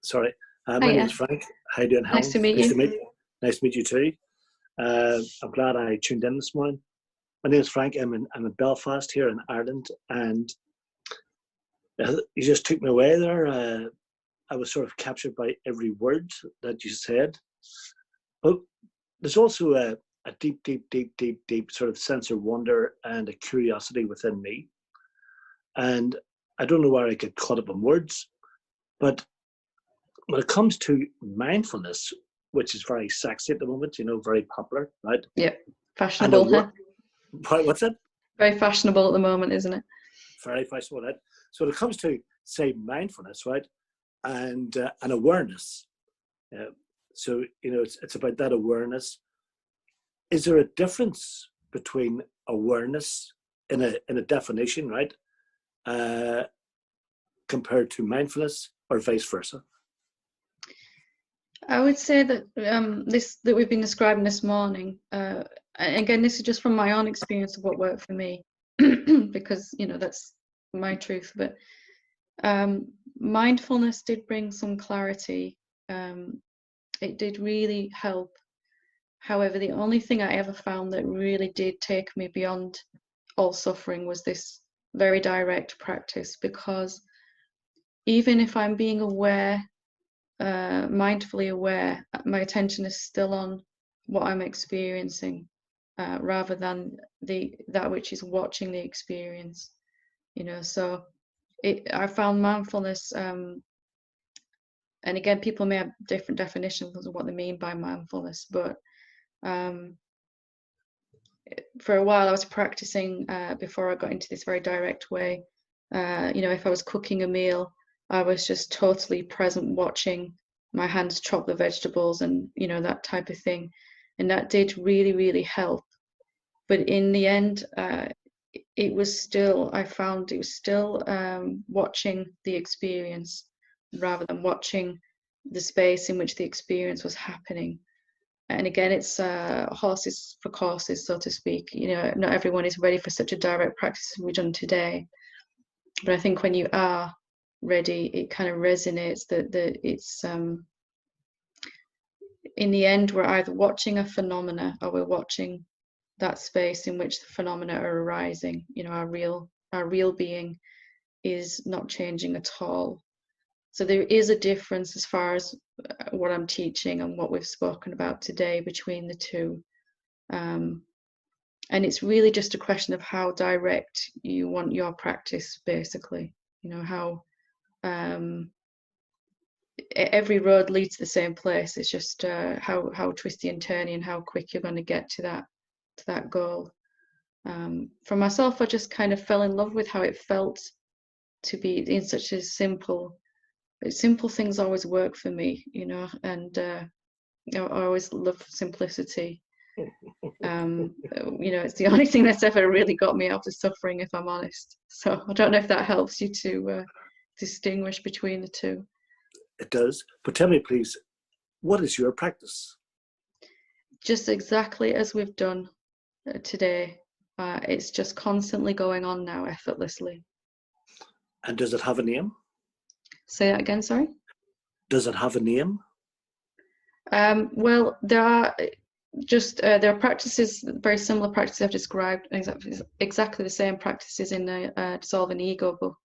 Speaker 3: Sorry. My name is Frank. How you doing, Helen?
Speaker 1: Nice to meet you.
Speaker 3: Nice to meet you too. I'm glad I tuned in this morning. My name is Frank. I'm in Belfast here in Ireland, and you just took me away there. I was sort of captured by every word that you said. But there's also a deep sort of sense of wonder and a curiosity within me. And I don't know where I get caught up in words, but when it comes to mindfulness, which is very sexy at the moment, very popular, right?
Speaker 1: Yeah, fashionable.
Speaker 3: What's that?
Speaker 1: Very fashionable at the moment, isn't it?
Speaker 3: Very fashionable, right? So when it comes to, say, mindfulness, right, and awareness, so it's about that awareness. Is there a difference between awareness in a definition, right, compared to mindfulness, or vice versa?
Speaker 1: I would say that that we've been describing this morning, again, this is just from my own experience of what worked for me, because that's my truth. But mindfulness did bring some clarity. It did really help. However, the only thing I ever found that really did take me beyond all suffering was this very direct practice, because even if I'm being aware, mindfully aware, my attention is still on what I'm experiencing, rather than that which is watching the experience. So I found mindfulness, and again, people may have different definitions of what they mean by mindfulness, but for a while I was practicing, before I got into this very direct way, if I was cooking a meal, I was just totally present, watching my hands chop the vegetables and that type of thing, and that did really, really help. But in the end, it was still, I found it was still watching the experience rather than watching the space in which the experience was happening. And again, it's horses for courses, so to speak. Not everyone is ready for such a direct practice as we've done today, but I think when you are ready, it kind of resonates that it's in the end, we're either watching a phenomena or we're watching that space in which the phenomena are arising. Our real being is not changing at all. So there is a difference as far as what I'm teaching and what we've spoken about today between the two. And it's really just a question of how direct you want your practice, basically. How every road leads to the same place. It's just how twisty and turny and how quick you're going to get to that goal. For myself, I just kind of fell in love with how it felt to be in such a simple things always work for me, and I always love simplicity. It's the only thing that's ever really got me out of suffering, if I'm honest. So I don't know if that helps you to distinguish between the two.
Speaker 3: It does. But tell me, please, what is your practice?
Speaker 1: Just exactly as we've done today. It's just constantly going on now, effortlessly.
Speaker 3: And does it have a name?
Speaker 1: Say that again, sorry?
Speaker 3: Does it have a name?
Speaker 1: Well, there are practices, very similar practices I've described, exactly the same practices in the Dissolving Ego book.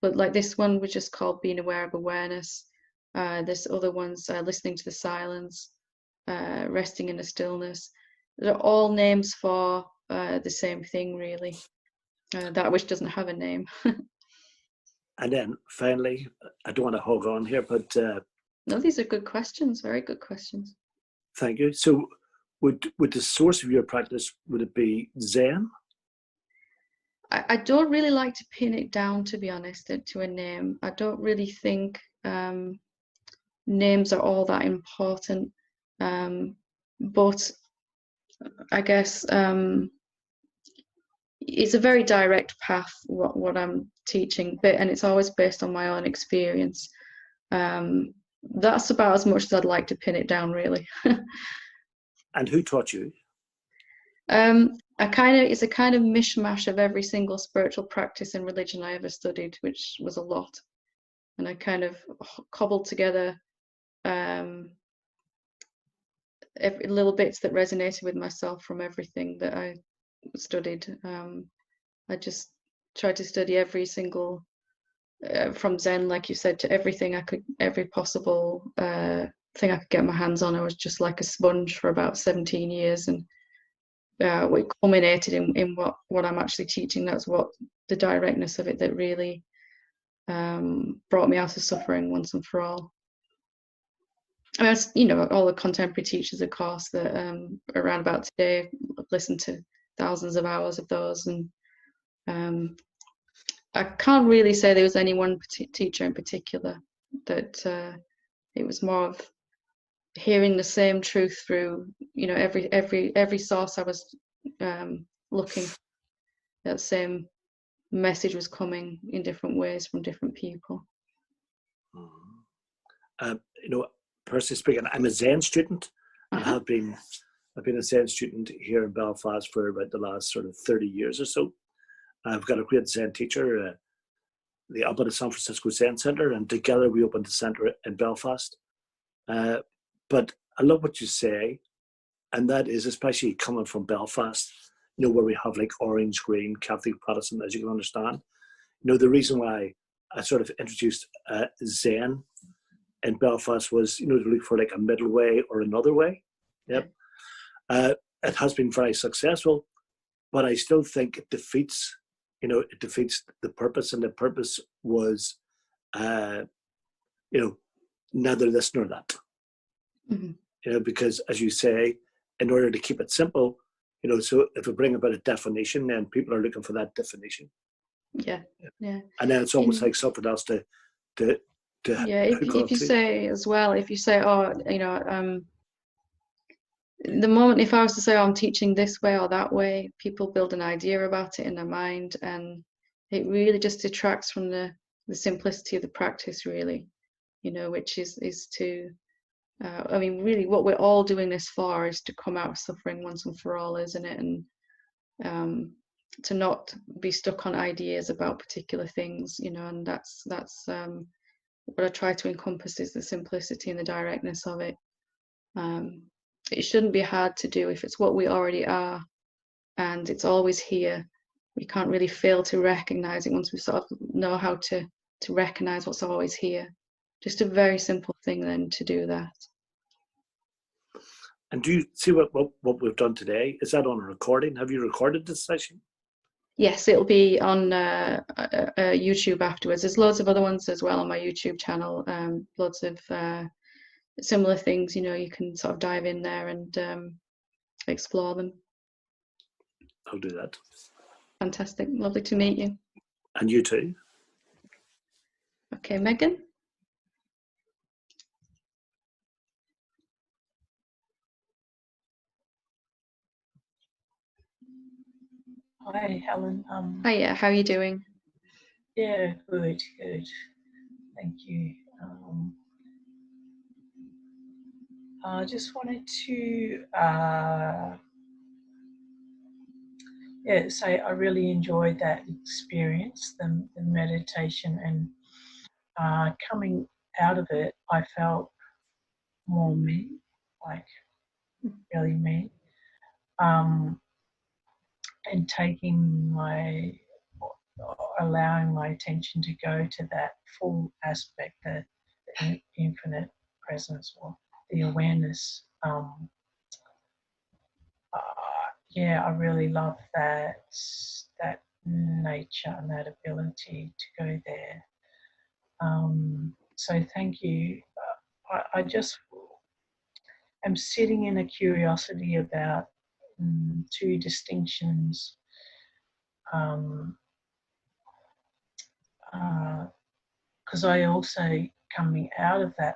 Speaker 1: But like this one was just called Being Aware of Awareness. There's other ones, Listening to the Silence, Resting in the Stillness. They're all names for the same thing, really. That which doesn't have a name.
Speaker 3: And then finally, I don't want to hog on here, but
Speaker 1: no, these are good questions, very good questions.
Speaker 3: Thank you. So would the source of your practice, would it be Zen?
Speaker 1: I don't really like to pin it down, to be honest, to a name. I don't really think names are all that important. But I guess it's a very direct path, what I'm teaching, and it's always based on my own experience. That's about as much as I'd like to pin it down, really.
Speaker 3: And who taught you?
Speaker 1: It's a kind of mishmash of every single spiritual practice and religion I ever studied, which was a lot. And I kind of cobbled together every little bits that resonated with myself from everything that I studied. I just tried to study every single, from Zen, like you said, to everything every possible thing I could get my hands on. I was just like a sponge for about 17 years, and it culminated in what I'm actually teaching. That's what the directness of it that really brought me out of suffering once and for all. I mean, all the contemporary teachers, of course, that are around about today. I've listened to thousands of hours of those, and I can't really say there was any one teacher in particular. That it was more of hearing the same truth through, every source I was looking. That same message was coming in different ways from different people.
Speaker 3: Personally speaking, I'm a Zen student, and I've been a Zen student here in Belfast for about the last sort of 30 years or so. I've got a great Zen teacher, the Abbot of San Francisco Zen Center, and together we opened the center in Belfast. But I love what you say, and that is especially coming from Belfast, where we have like orange, green, Catholic, Protestant, as you can understand. The reason why I sort of introduced Zen in Belfast was, to look for like a middle way or another way. Yep. It has been very successful, but I still think it defeats the purpose, and the purpose was, neither this nor that. Mm-hmm. Because as you say, in order to keep it simple, so if we bring about a definition, then people are looking for that definition. Yeah. And then it's almost like something else to
Speaker 1: if you say as well, the moment, if I was to say, I'm teaching this way or that way, people build an idea about it in their mind, and it really just detracts from the simplicity of the practice, really, which is to, really what we're all doing this for is to come out of suffering once and for all, isn't it? And to not be stuck on ideas about particular things, and that's what I try to encompass is the simplicity and the directness of it. It shouldn't be hard to do if it's what we already are, and it's always here. We can't really fail to recognize it once we sort of know how to recognize what's always here. Just a very simple thing then to do that.
Speaker 3: And do you see what we've done today? Is that on a recording? Have you recorded this session?
Speaker 1: Yes, it'll be on YouTube afterwards. There's loads of other ones as well on my YouTube channel. Loads of similar things, you can sort of dive in there and explore them.
Speaker 3: I'll do that.
Speaker 1: Fantastic. Lovely to meet you.
Speaker 3: And you too.
Speaker 1: Okay, Megan.
Speaker 4: Hi, Helen.
Speaker 1: Hiya, how are you doing?
Speaker 4: Yeah, good. Thank you. I just wanted to say I really enjoyed that experience, the meditation, and coming out of it, I felt more me, like really me, and allowing my attention to go to that full aspect, the infinite presence or the awareness. I really love that nature and that ability to go there. So thank you. I just am sitting in a curiosity about two distinctions. Because I also, coming out of that,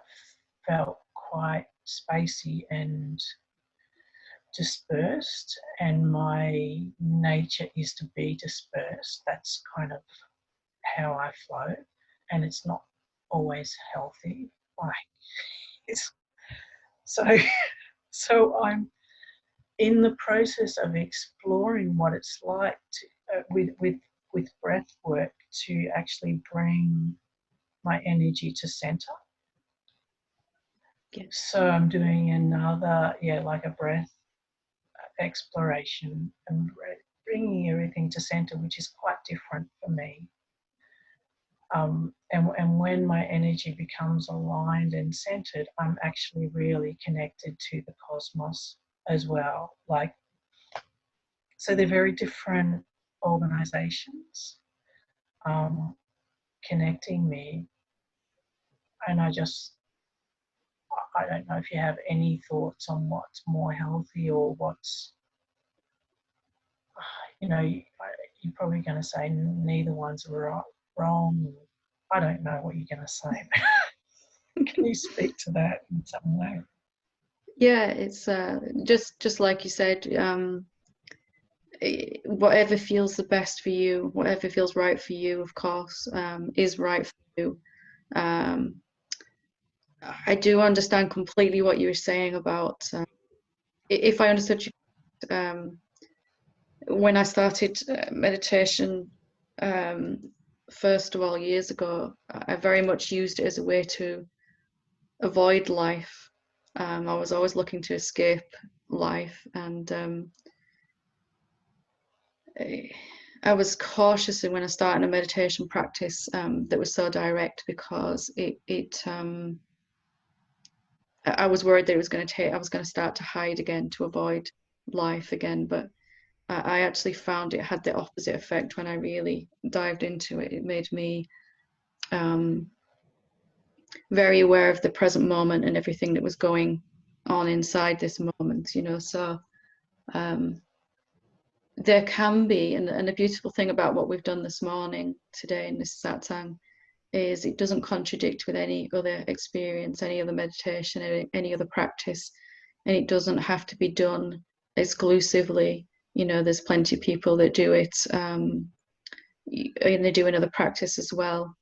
Speaker 4: felt quite spacey and dispersed, and my nature is to be dispersed. That's kind of how I flow, and it's not always healthy. So I'm in the process of exploring what it's like to, with breath work, to actually bring my energy to center.
Speaker 1: Yes.
Speaker 4: So I'm doing another, like a breath exploration and bringing everything to center, which is quite different for me. And when my energy becomes aligned and centered, I'm actually really connected to the cosmos as well. So they're very different organizations connecting me. And I don't know if you have any thoughts on what's more healthy or what's, you're probably going to say neither one's wrong. I don't know what you're going to say. Can you speak to that in some way?
Speaker 1: Yeah, it's just like you said, whatever feels the best for you, whatever feels right for you, of course, is right for you. I do understand completely what you were saying about, if I understood you, when I started meditation, first of all, years ago, I very much used it as a way to avoid life. I was always looking to escape life, and I was cautious when I started a meditation practice that was so direct, because I was worried that I was going to start to hide again, to avoid life again. But I actually found it had the opposite effect when I really dived into it. It made me very aware of the present moment and everything that was going on inside this moment, So there can be, and the beautiful thing about what we've done this morning, today in this Satsang, is it doesn't contradict with any other experience, any other meditation, any other practice, and it doesn't have to be done exclusively. There's plenty of people that do it, and they do another practice as well,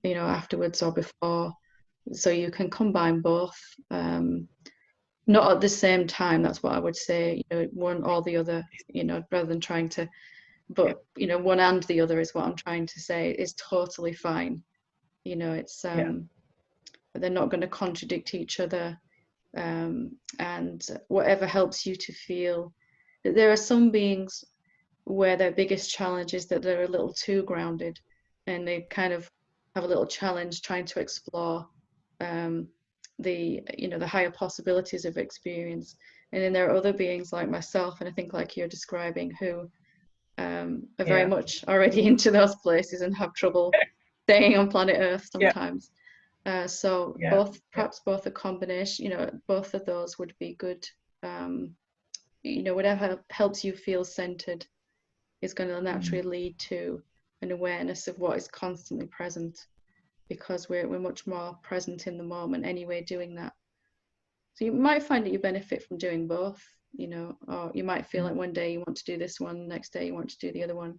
Speaker 1: afterwards or before. So you can combine both, not at the same time. That's what I would say. One or the other. Rather than trying to, but one and the other is what I'm trying to say. Is totally fine. It's they're not going to contradict each other, and whatever helps you to feel. There are some beings where their biggest challenge is that they're a little too grounded, and they kind of have a little challenge trying to explore the higher possibilities of experience. And then there are other beings like myself, and I think like you're describing, who are very much already into those places and have trouble staying on planet Earth sometimes. Perhaps both a combination, both of those would be good. Whatever helps you feel centered is going to naturally lead to an awareness of what is constantly present, because we're much more present in the moment anyway doing that. So you might find that you benefit from doing both, or you might feel like one day you want to do this one, next day you want to do the other one,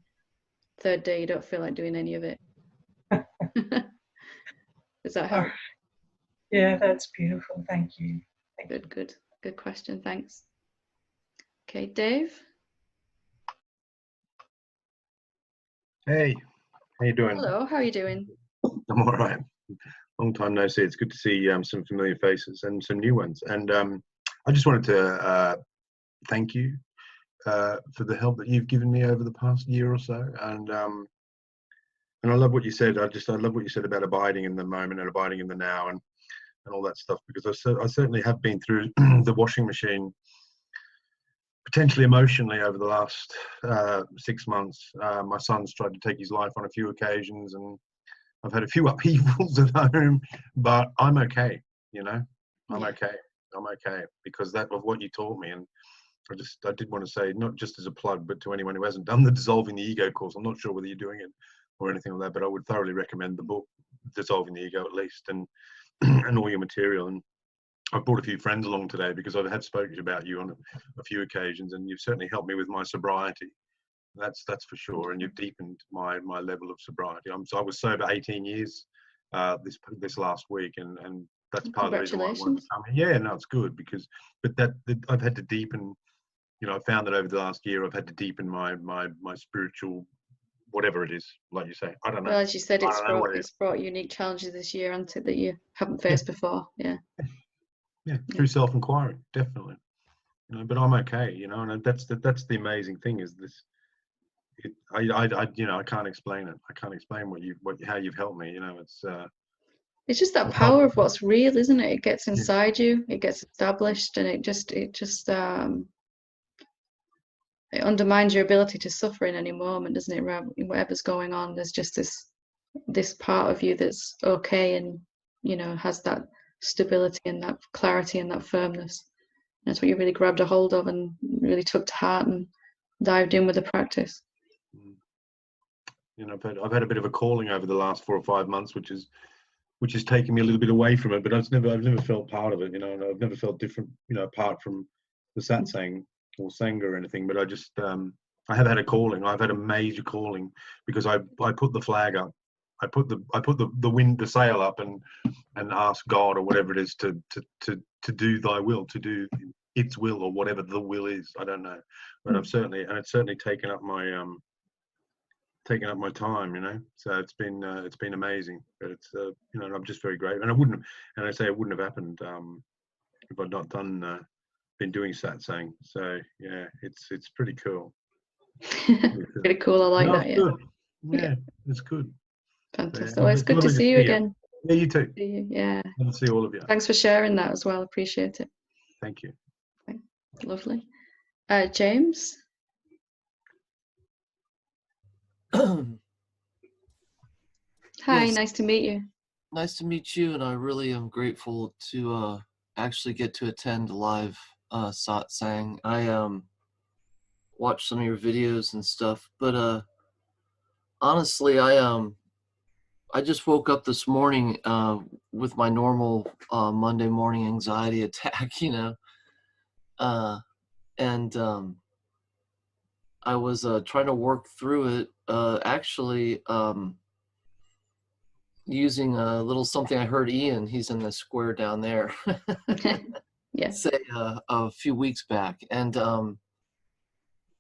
Speaker 1: third day you don't feel like doing any of it. Does that help?
Speaker 4: Yeah, that's beautiful. Thank you.
Speaker 1: Good question. Thanks. Okay, Dave.
Speaker 5: Hey, how you doing?
Speaker 1: Hello, how are you doing?
Speaker 5: I'm all right. Long time no see. It's good to see some familiar faces and some new ones. And I just wanted to thank you for the help that you've given me over the past year or so. And I love what you said. I love what you said about abiding in the moment and abiding in the now and all that stuff, because I certainly have been through the washing machine, potentially emotionally, over the last 6 months. My son's tried to take his life on a few occasions, and I've had a few upheavals at home, but I'm okay, you know. I'm okay because of what you taught me. And I did want to say, not just as a plug, but to anyone who hasn't done the Dissolving the Ego course, I'm not sure whether you're doing it or anything like that, but I would thoroughly recommend the book Dissolving the Ego, at least, and and all your material. And I've brought a few friends along today because I have spoken about you on a few occasions, and you've certainly helped me with my sobriety. That's for sure, and you've deepened my level of sobriety. I was sober 18 years this last week, and that's part of the reason why I wanted to come here. Yeah, no, it's good because, but I've had to deepen. You know, I found that over the last year I've had to deepen my spiritual, whatever it is, like you say. I don't know.
Speaker 1: Well, as you said, it's brought unique challenges this year, hasn't it, that you haven't faced before. Yeah.
Speaker 5: Yeah, through self-inquiry, definitely. You know, but I'm okay. You know, and that's the amazing thing is this. I can't explain it. I can't explain how you've helped me. You know,
Speaker 1: it's just that power of what's real, isn't it? It gets inside you, it gets established, and it just it undermines your ability to suffer in any moment, doesn't it? Whatever's going on, there's just this part of you that's okay, and you know, has that stability and that clarity and that firmness. And that's what you really grabbed a hold of and really took to heart and dived in with the practice.
Speaker 5: You know, I've had a bit of a calling over the last 4 or 5 months, which is taking me a little bit away from it. But I've never felt part of it. You know, and I've never felt different. You know, apart from the Satsang or Sangha or anything. But I just I have had a calling. I've had a major calling because I put the flag up. I put the sail up and ask God or whatever it is to do Thy will, to do its will or whatever the will is. I don't know, but it's certainly taken up my time, you know. So it's been amazing, but it's you know, and I'm just very grateful. And it wouldn't have happened if I'd not been doing Satsang. So yeah, it's pretty cool.
Speaker 1: Pretty cool. I like that.
Speaker 5: Good. Yeah, it's good.
Speaker 1: Fantastic. Well, it's good to see you again.
Speaker 5: Yeah, you too.
Speaker 1: Yeah.
Speaker 5: Good to see all of you.
Speaker 1: Thanks for sharing that as well. Appreciate it.
Speaker 5: Thank you.
Speaker 1: Lovely. James. Hi,
Speaker 6: Yes.
Speaker 1: nice to meet you.
Speaker 6: Nice to meet you, and I really am grateful to actually get to attend a live satsang. I watched some of your videos and stuff, but honestly, I just woke up this morning with my normal Monday morning anxiety attack, you know, and I was trying to work through it. Actually. Using a little something I heard Ian, he's in the square down there,
Speaker 1: Yes.
Speaker 6: say a few weeks back. And I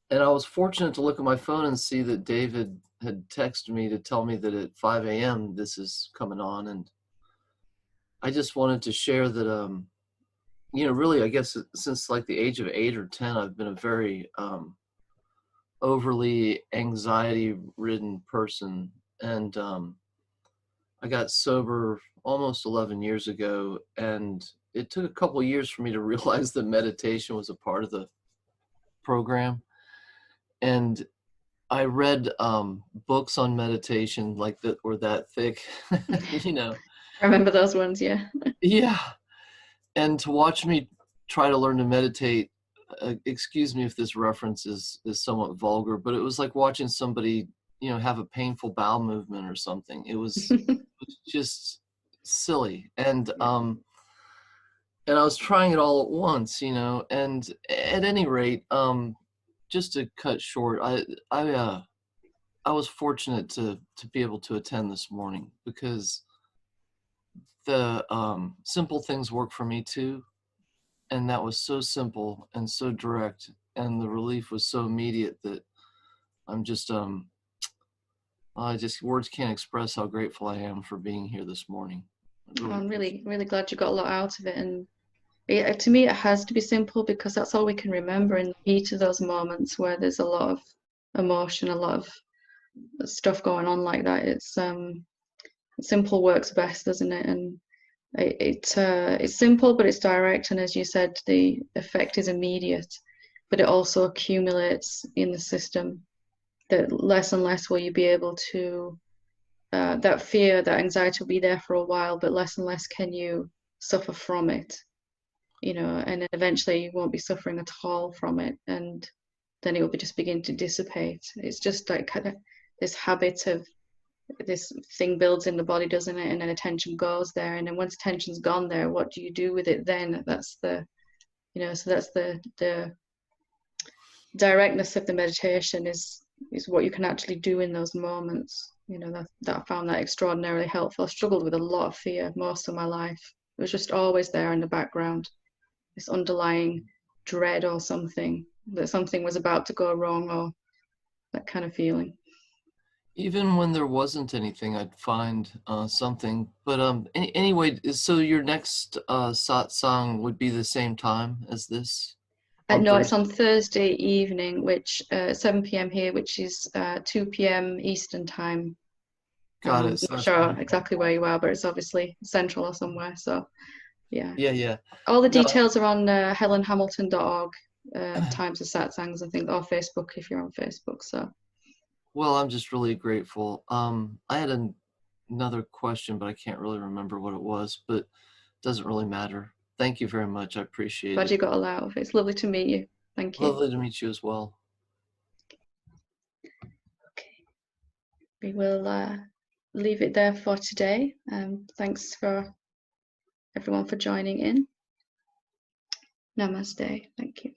Speaker 6: was fortunate to look at my phone and see that David had texted me to tell me that at 5 a.m. this is coming on. And I just wanted to share that, you know, really, I guess since like the age of 8 or 10, I've been a very overly anxiety-ridden person. And I got sober almost 11 years ago, and it took a couple of years for me to realize that meditation was a part of the program. And I read books on meditation like that were that thick, you know.
Speaker 1: I remember those ones, yeah.
Speaker 6: Yeah. And to watch me try to learn to meditate, excuse me if this reference is somewhat vulgar, but it was like watching somebody, you know, have a painful bowel movement or something. It was just silly. And I was trying it all at once, you know, and at any rate, just to cut short, I was fortunate to be able to attend this morning because the simple things work for me too. and that was so simple and so direct, and the relief was so immediate that I'm just words can't express how grateful I am for being here this morning.
Speaker 1: I'm really glad you got a lot out of it. And to me, it has to be simple, because that's all we can remember in the heat of those moments where there's a lot of emotion, a lot of stuff going on like that. It's simple works best, doesn't it? And it's simple, but it's direct, and as you said, the effect is immediate, but it also accumulates in the system. That less and less will you be able to, that fear, that anxiety will be there for a while, but less and less can you suffer from it, you know, and then eventually you won't be suffering at all from it, and then it will just begin to dissipate. It's just like kind of this habit of, this thing builds in the body, doesn't it? And then attention goes there, and then once attention's gone there, what do you do with it then? That's the, you know, so that's the directness of the meditation is what you can actually do in those moments. You know, that I found that extraordinarily helpful. I struggled with a lot of fear most of my life. It was just always there in the background, this underlying dread or something, that something was about to go wrong, or that kind of feeling.
Speaker 6: Even when there wasn't anything, I'd find something. But anyway, so your next satsang would be the same time as this?
Speaker 1: No, it's on Thursday evening, which 7 p.m. here, which is 2 p.m. Eastern time.
Speaker 6: Got it.
Speaker 1: I'm not sure exactly where you are, but it's obviously central or somewhere. So, yeah.
Speaker 6: Yeah.
Speaker 1: All the details are on helenhamilton.org, times of satsangs, I think, or Facebook if you're on Facebook. So.
Speaker 6: Well, I'm just really grateful. I had another question, but I can't really remember what it was, but it doesn't really matter. Thank you very much. I appreciate it.
Speaker 1: Glad you got a lot of it. It's lovely to meet you. Thank you.
Speaker 6: Lovely to meet you as well.
Speaker 1: Okay. We will leave it there for today. Thanks for everyone for joining in. Namaste. Thank you.